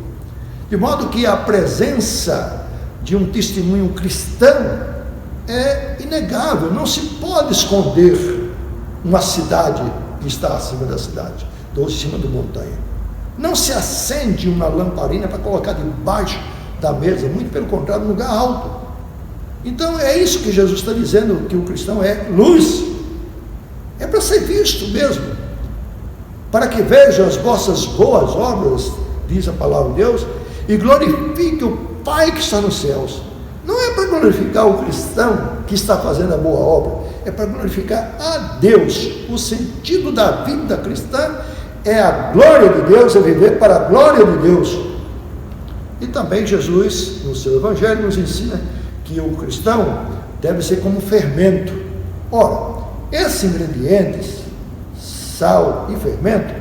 De modo que a presença de um testemunho cristão é inegável. Não se pode esconder uma cidade que está acima da cidade, ou acima da montanha. Não se acende uma lamparina para colocar debaixo da mesa, muito pelo contrário, num lugar alto. Então é isso que Jesus está dizendo, que o cristão é luz. É para ser visto mesmo, para que vejam as vossas boas obras, diz a palavra de Deus, e glorifique o Pai que está nos céus. Não é para glorificar o cristão que está fazendo a boa obra, é para glorificar a Deus. O sentido da vida cristã é a glória de Deus, é viver para a glória de Deus. E também Jesus, no seu Evangelho, nos ensina que o cristão deve ser como fermento. Ora, esses ingredientes, sal e fermento,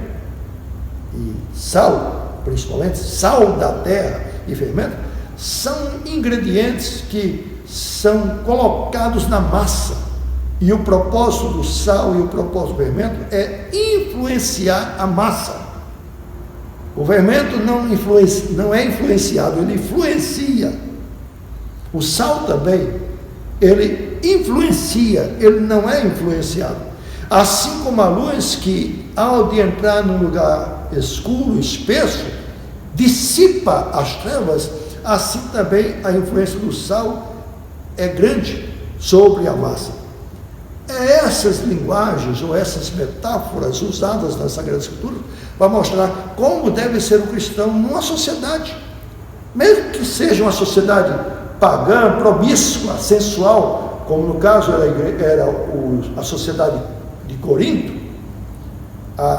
e sal, principalmente sal da terra e fermento, são ingredientes que são colocados na massa, e o propósito do sal e o propósito do fermento é influenciar a massa. O fermento não é influenciado, ele influencia. O sal também, ele influencia, ele não é influenciado. Assim como a luz que, ao de entrar num lugar escuro, espesso, dissipa as trevas, assim também a influência do sal é grande sobre a massa. É essas linguagens ou essas metáforas usadas na Sagrada Escritura para mostrar como deve ser o cristão numa sociedade, mesmo que seja uma sociedade pagã, promíscua, sensual, como no caso era a sociedade de Corinto,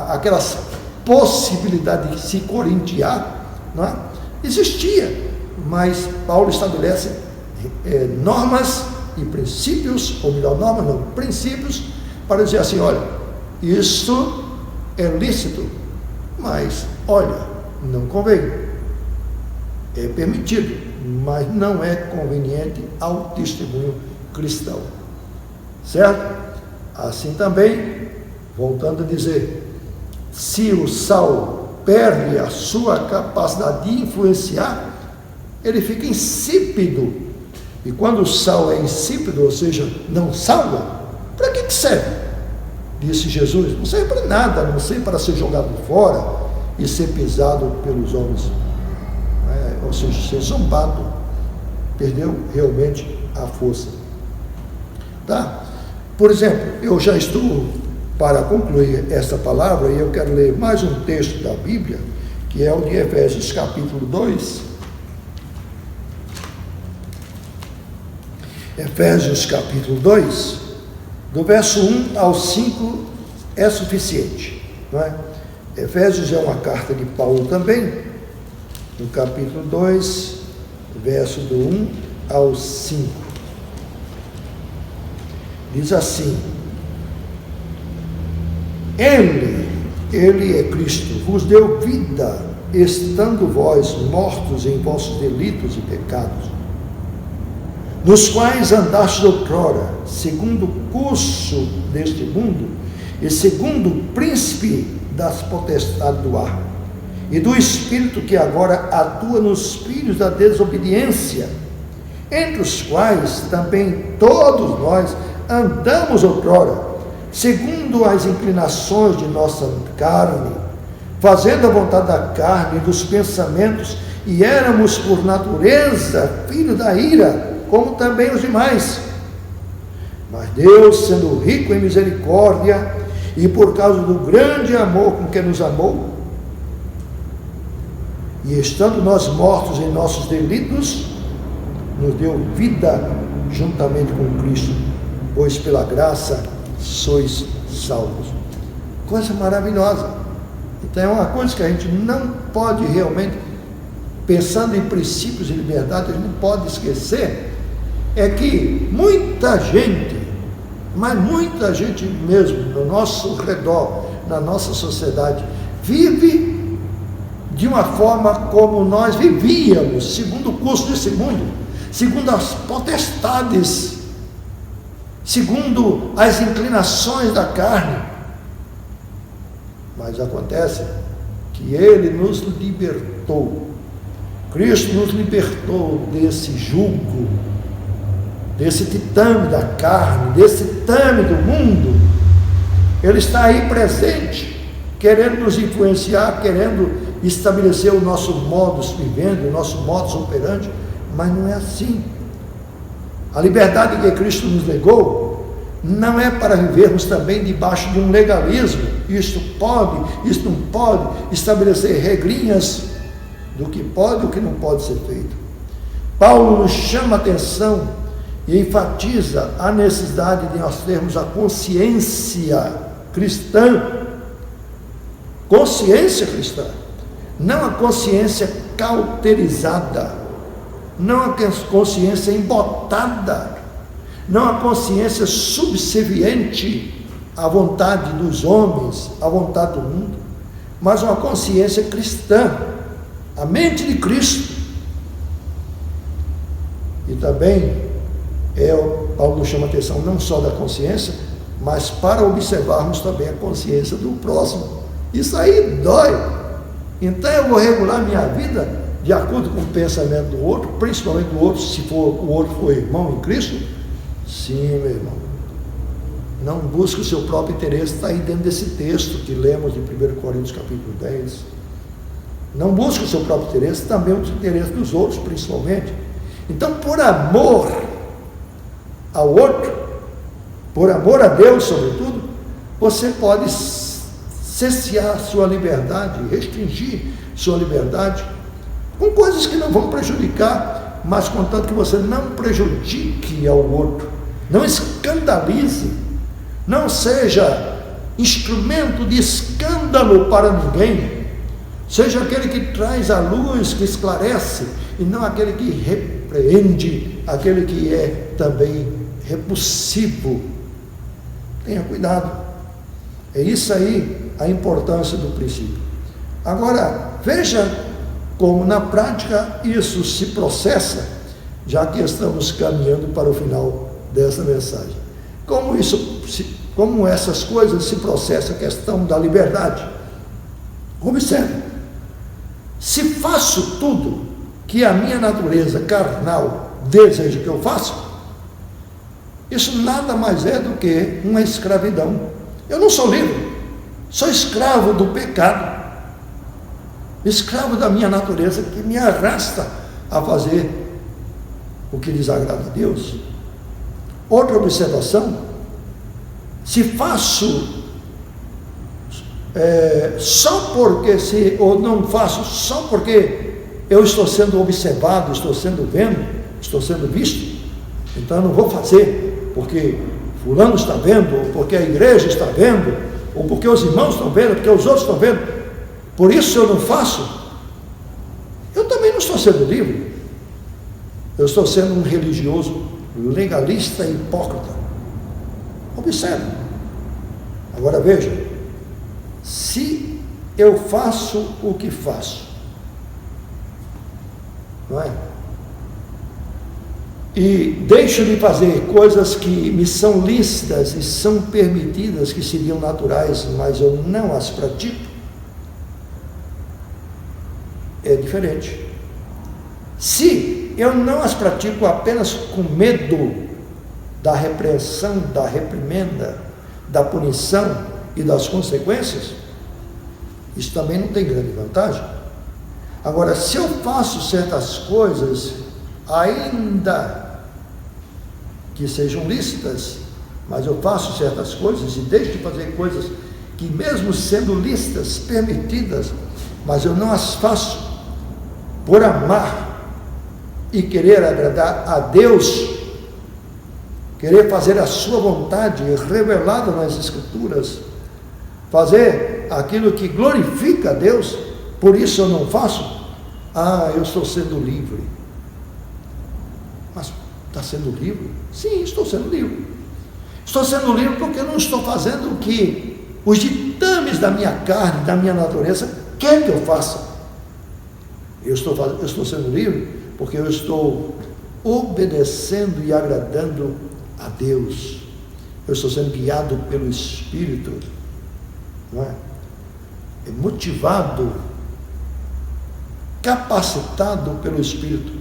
aquelas possibilidades de se corintiar, não é? Existia, mas Paulo estabelece normas e princípios, ou melhor, normas não, princípios, para dizer assim, olha, isso é lícito, mas olha, não convém, é permitido, mas não é conveniente ao testemunho cristão, certo? Assim também, voltando a dizer, se o sal perde a sua capacidade de influenciar, ele fica insípido. E quando o sal é insípido, ou seja, não salga, para que serve? Disse Jesus, não serve para nada, a não ser para ser jogado fora e ser pisado pelos homens, ou seja, ser zombado, perdeu realmente a força. Tá? Por exemplo, eu já estou para concluir essa palavra e eu quero ler mais um texto da Bíblia, que é o de Efésios capítulo 2. Efésios capítulo 2, do verso 1 ao 5 é suficiente, não é? Efésios é uma carta de Paulo também, no capítulo 2, verso do 1 ao 5. Diz assim: Ele é Cristo, vos deu vida, estando vós mortos em vossos delitos e pecados, nos quais andastes outrora, segundo o curso deste mundo, e segundo o príncipe das potestades do ar, e do espírito que agora atua nos filhos da desobediência, entre os quais também todos nós andamos outrora, segundo as inclinações de nossa carne, fazendo a vontade da carne e dos pensamentos, e éramos por natureza filhos da ira, como também os demais. Mas Deus, sendo rico em misericórdia, e por causa do grande amor com que nos amou, e estando nós mortos em nossos delitos, nos deu vida juntamente com Cristo, pois pela graça sois salvos. Coisa maravilhosa. Então é uma coisa que a gente não pode realmente, pensando em princípios de liberdade, a gente não pode esquecer, é que muita gente, mas muita gente mesmo, no nosso redor, na nossa sociedade, vive de uma forma como nós vivíamos, segundo o curso desse mundo, segundo as potestades, segundo as inclinações da carne. Mas acontece que Ele nos libertou, Cristo nos libertou desse jugo, desse ditame da carne, desse ditame do mundo. Ele está aí presente, querendo nos influenciar, querendo estabelecer o nosso modus vivendi, o nosso modus operandi, mas não é assim. A liberdade que Cristo nos legou não é para vivermos também debaixo de um legalismo, isto pode, isto não pode, estabelecer regrinhas do que pode e o que não pode ser feito. Paulo nos chama a atenção e enfatiza a necessidade de nós termos a consciência cristã, não a consciência cauterizada, não a consciência embotada, não a consciência subserviente à vontade dos homens, à vontade do mundo, mas uma consciência cristã, a mente de Cristo. E também Paulo nos chama a atenção não só da consciência, mas para observarmos também a consciência do próximo. Isso aí dói. Então eu vou regular minha vida de acordo com o pensamento do outro, principalmente do outro, se o outro for irmão em Cristo. Sim, meu irmão. Não busque o seu próprio interesse, está aí dentro desse texto que lemos de 1 Coríntios capítulo 10. Não busque o seu próprio interesse, também o interesse dos outros, principalmente. Então, por amor ao outro, por amor a Deus, sobretudo, você pode cessear sua liberdade, restringir sua liberdade, com coisas que não vão prejudicar, mas contanto que você não prejudique ao outro, não escandalize, não seja instrumento de escândalo para ninguém, seja aquele que traz a luz, que esclarece, e não aquele que repreende, aquele que é também repulsivo. Tenha cuidado. É isso aí a importância do princípio. Agora, veja como na prática isso se processa, já que estamos caminhando para o final dessa mensagem. Como essas coisas se processam, a questão da liberdade. Observe, se faço tudo que a minha natureza carnal deseja que eu faça, isso nada mais é do que uma escravidão. Eu não sou livre, sou escravo do pecado, escravo da minha natureza que me arrasta a fazer o que desagrada a Deus. Outra observação: se faço ou não faço só porque eu estou sendo observado, estou sendo visto, então eu não vou fazer porque fulano está vendo, ou porque a igreja está vendo, ou porque os irmãos estão vendo, porque os outros estão vendo, por isso eu não faço. Eu também não estou sendo livre, eu estou sendo um religioso legalista e hipócrita. Observe. Agora veja, se eu faço o que faço, não é? E deixo de fazer coisas que me são lícitas e são permitidas, que seriam naturais, mas eu não as pratico, é diferente. Se eu não as pratico apenas com medo da repreensão, da reprimenda, da punição e das consequências, isso também não tem grande vantagem. Agora, se eu faço certas coisas, ainda que sejam lícitas, mas eu faço certas coisas e deixo de fazer coisas que, mesmo sendo lícitas, permitidas, mas eu não as faço por amar e querer agradar a Deus, querer fazer a sua vontade revelada nas Escrituras, fazer aquilo que glorifica a Deus, por isso eu não faço. Eu estou sendo livre. Mas está sendo livre? Sim, estou sendo livre. Estou sendo livre porque eu não estou fazendo o que os ditames da minha carne, da minha natureza, quer que eu faça. Eu estou sendo livre porque eu estou obedecendo e agradando a Deus. Eu estou sendo guiado pelo Espírito, não é? É motivado, capacitado pelo Espírito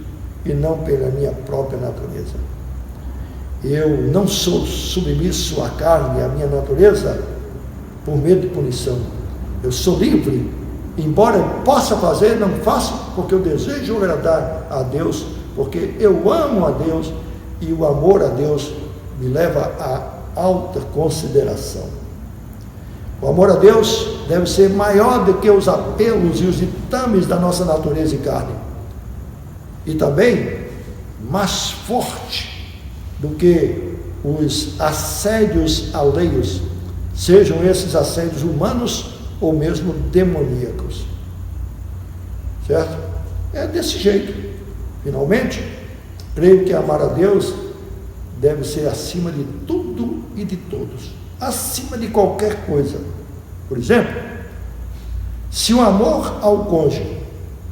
e não pela minha própria natureza. Eu não sou submisso à carne, à minha natureza, por medo de punição. Eu sou livre, embora eu possa fazer, não faço, porque eu desejo agradar a Deus, porque eu amo a Deus, e o amor a Deus me leva a alta consideração. O amor a Deus deve ser maior do que os apelos e os ditames da nossa natureza e carne, e também mais forte do que os assédios alheios, sejam esses assédios humanos ou mesmo demoníacos. Certo? É desse jeito. Finalmente, creio que amar a Deus deve ser acima de tudo e de todos, acima de qualquer coisa. Por exemplo, se o amor ao cônjuge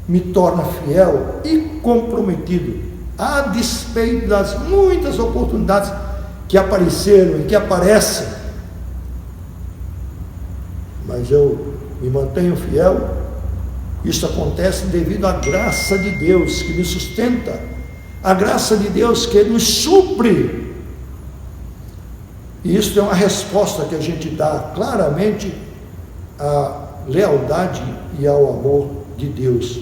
me torna fiel e comprometido, a despeito das muitas oportunidades que apareceram e que aparecem, mas eu me mantenho fiel, Isso acontece devido à graça de Deus que nos sustenta, a graça de Deus que nos supre. E isso é uma resposta que a gente dá claramente à lealdade e ao amor de Deus,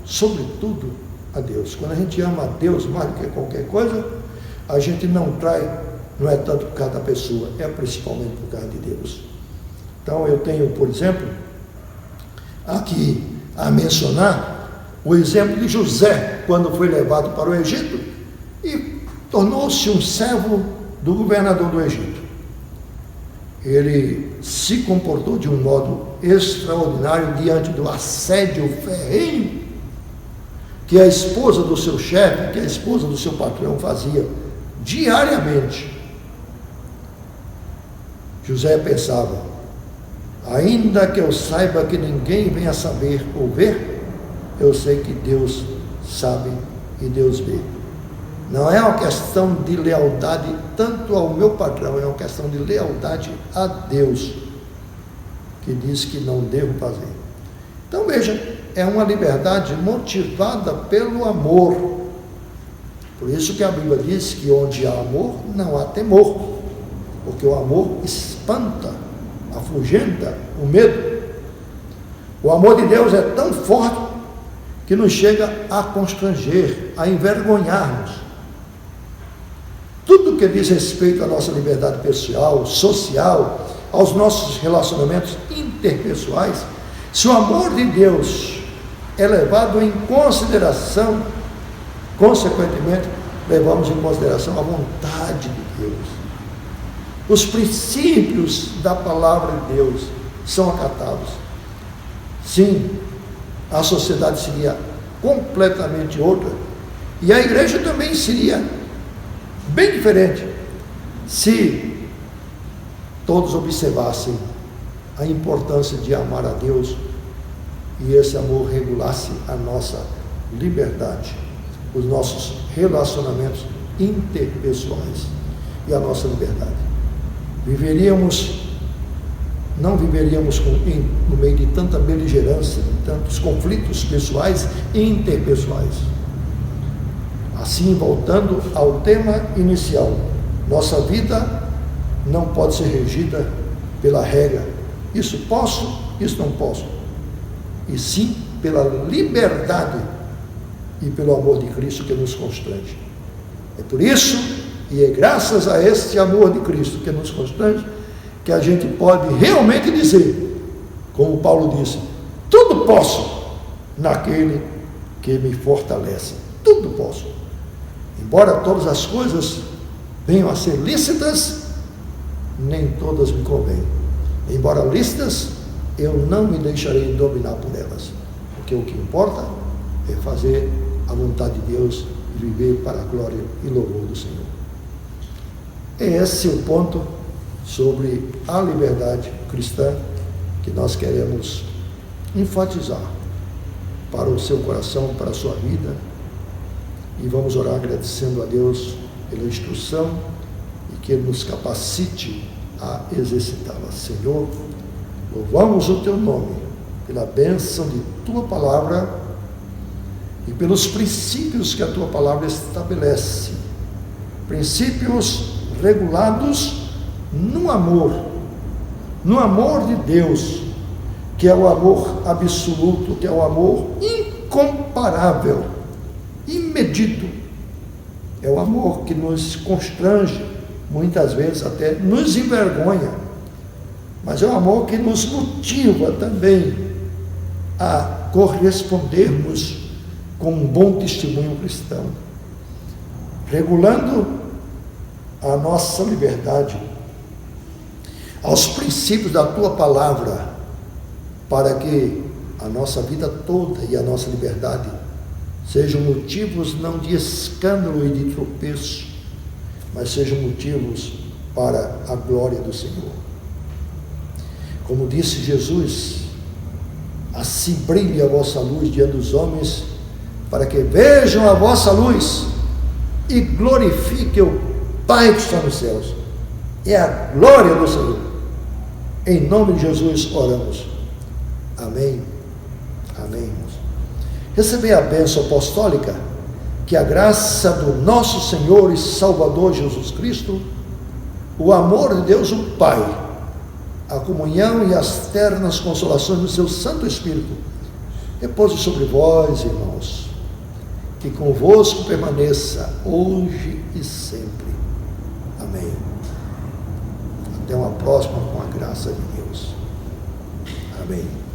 sobretudo a Deus. Quando a gente ama a Deus mais do que qualquer coisa, a gente não trai, não é tanto por causa da pessoa, é principalmente por causa de Deus. Então eu tenho, por exemplo, aqui a mencionar o exemplo de José, quando foi levado para o Egito e tornou-se um servo do governador do Egito. Ele se comportou de um modo extraordinário diante do assédio ferrenho que a esposa do seu chefe, que a esposa do seu patrão fazia diariamente. José pensava: ainda que eu saiba que ninguém venha saber ou ver, eu sei que Deus sabe e Deus vê. Não é uma questão de lealdade tanto ao meu patrão, é uma questão de lealdade a Deus, que diz que não devo fazer. Então veja, é uma liberdade motivada pelo amor. Por isso que a Bíblia diz que onde há amor, não há temor, porque o amor espanta, afugenta o medo. O amor de Deus é tão forte que nos chega a constranger, a envergonhar-nos. Tudo que diz respeito à nossa liberdade pessoal, social, aos nossos relacionamentos interpessoais, se o amor de Deus é levado em consideração, consequentemente, levamos em consideração a vontade de Deus. Os princípios da palavra de Deus são acatados. Sim, a sociedade seria completamente outra, e a igreja também seria bem diferente se todos observassem a importância de amar a Deus e esse amor regulasse a nossa liberdade, os nossos relacionamentos interpessoais e a nossa liberdade. Não viveríamos no meio de tanta beligerância, de tantos conflitos pessoais e interpessoais. Assim, voltando ao tema inicial, nossa vida não pode ser regida pela regra, isso posso, isso não posso, e sim pela liberdade e pelo amor de Cristo que nos constrange. É por isso, e é graças a este amor de Cristo que nos constrange, que a gente pode realmente dizer, como Paulo disse: tudo posso naquele que me fortalece. Tudo posso. Embora todas as coisas venham a ser lícitas, nem todas me convêm. Embora lícitas, eu não me deixarei dominar por elas, porque o que importa é fazer a vontade de Deus e viver para a glória e louvor do Senhor. Esse é o ponto sobre a liberdade cristã que nós queremos enfatizar para o seu coração, para a sua vida, e vamos orar agradecendo a Deus pela instrução e que Ele nos capacite a exercitá-la. Senhor, louvamos o Teu nome pela bênção de Tua palavra e pelos princípios que a Tua palavra estabelece, princípios regulados no amor de Deus, que é o amor absoluto, que é o amor incomparável, imedido. É o amor que nos constrange, muitas vezes até nos envergonha, mas é o amor que nos motiva também a correspondermos com um bom testemunho cristão, regulando a nossa liberdade aos princípios da Tua palavra, para que a nossa vida toda e a nossa liberdade sejam motivos não de escândalo e de tropeço, mas sejam motivos para a glória do Senhor. Como disse Jesus: assim brilhe a vossa luz diante dos homens, para que vejam a vossa luz e glorifiquem o Pai que está nos céus. É a glória do Senhor. Em nome de Jesus oramos. Amém. Amém, irmãos. Receber a bênção apostólica, que a graça do nosso Senhor e Salvador Jesus Cristo, o amor de Deus o Pai, a comunhão e as ternas consolações do seu Santo Espírito, repouse sobre vós, irmãos, que convosco permaneça hoje e sempre. Amém. Até uma próxima, com a graça de Deus. Amém.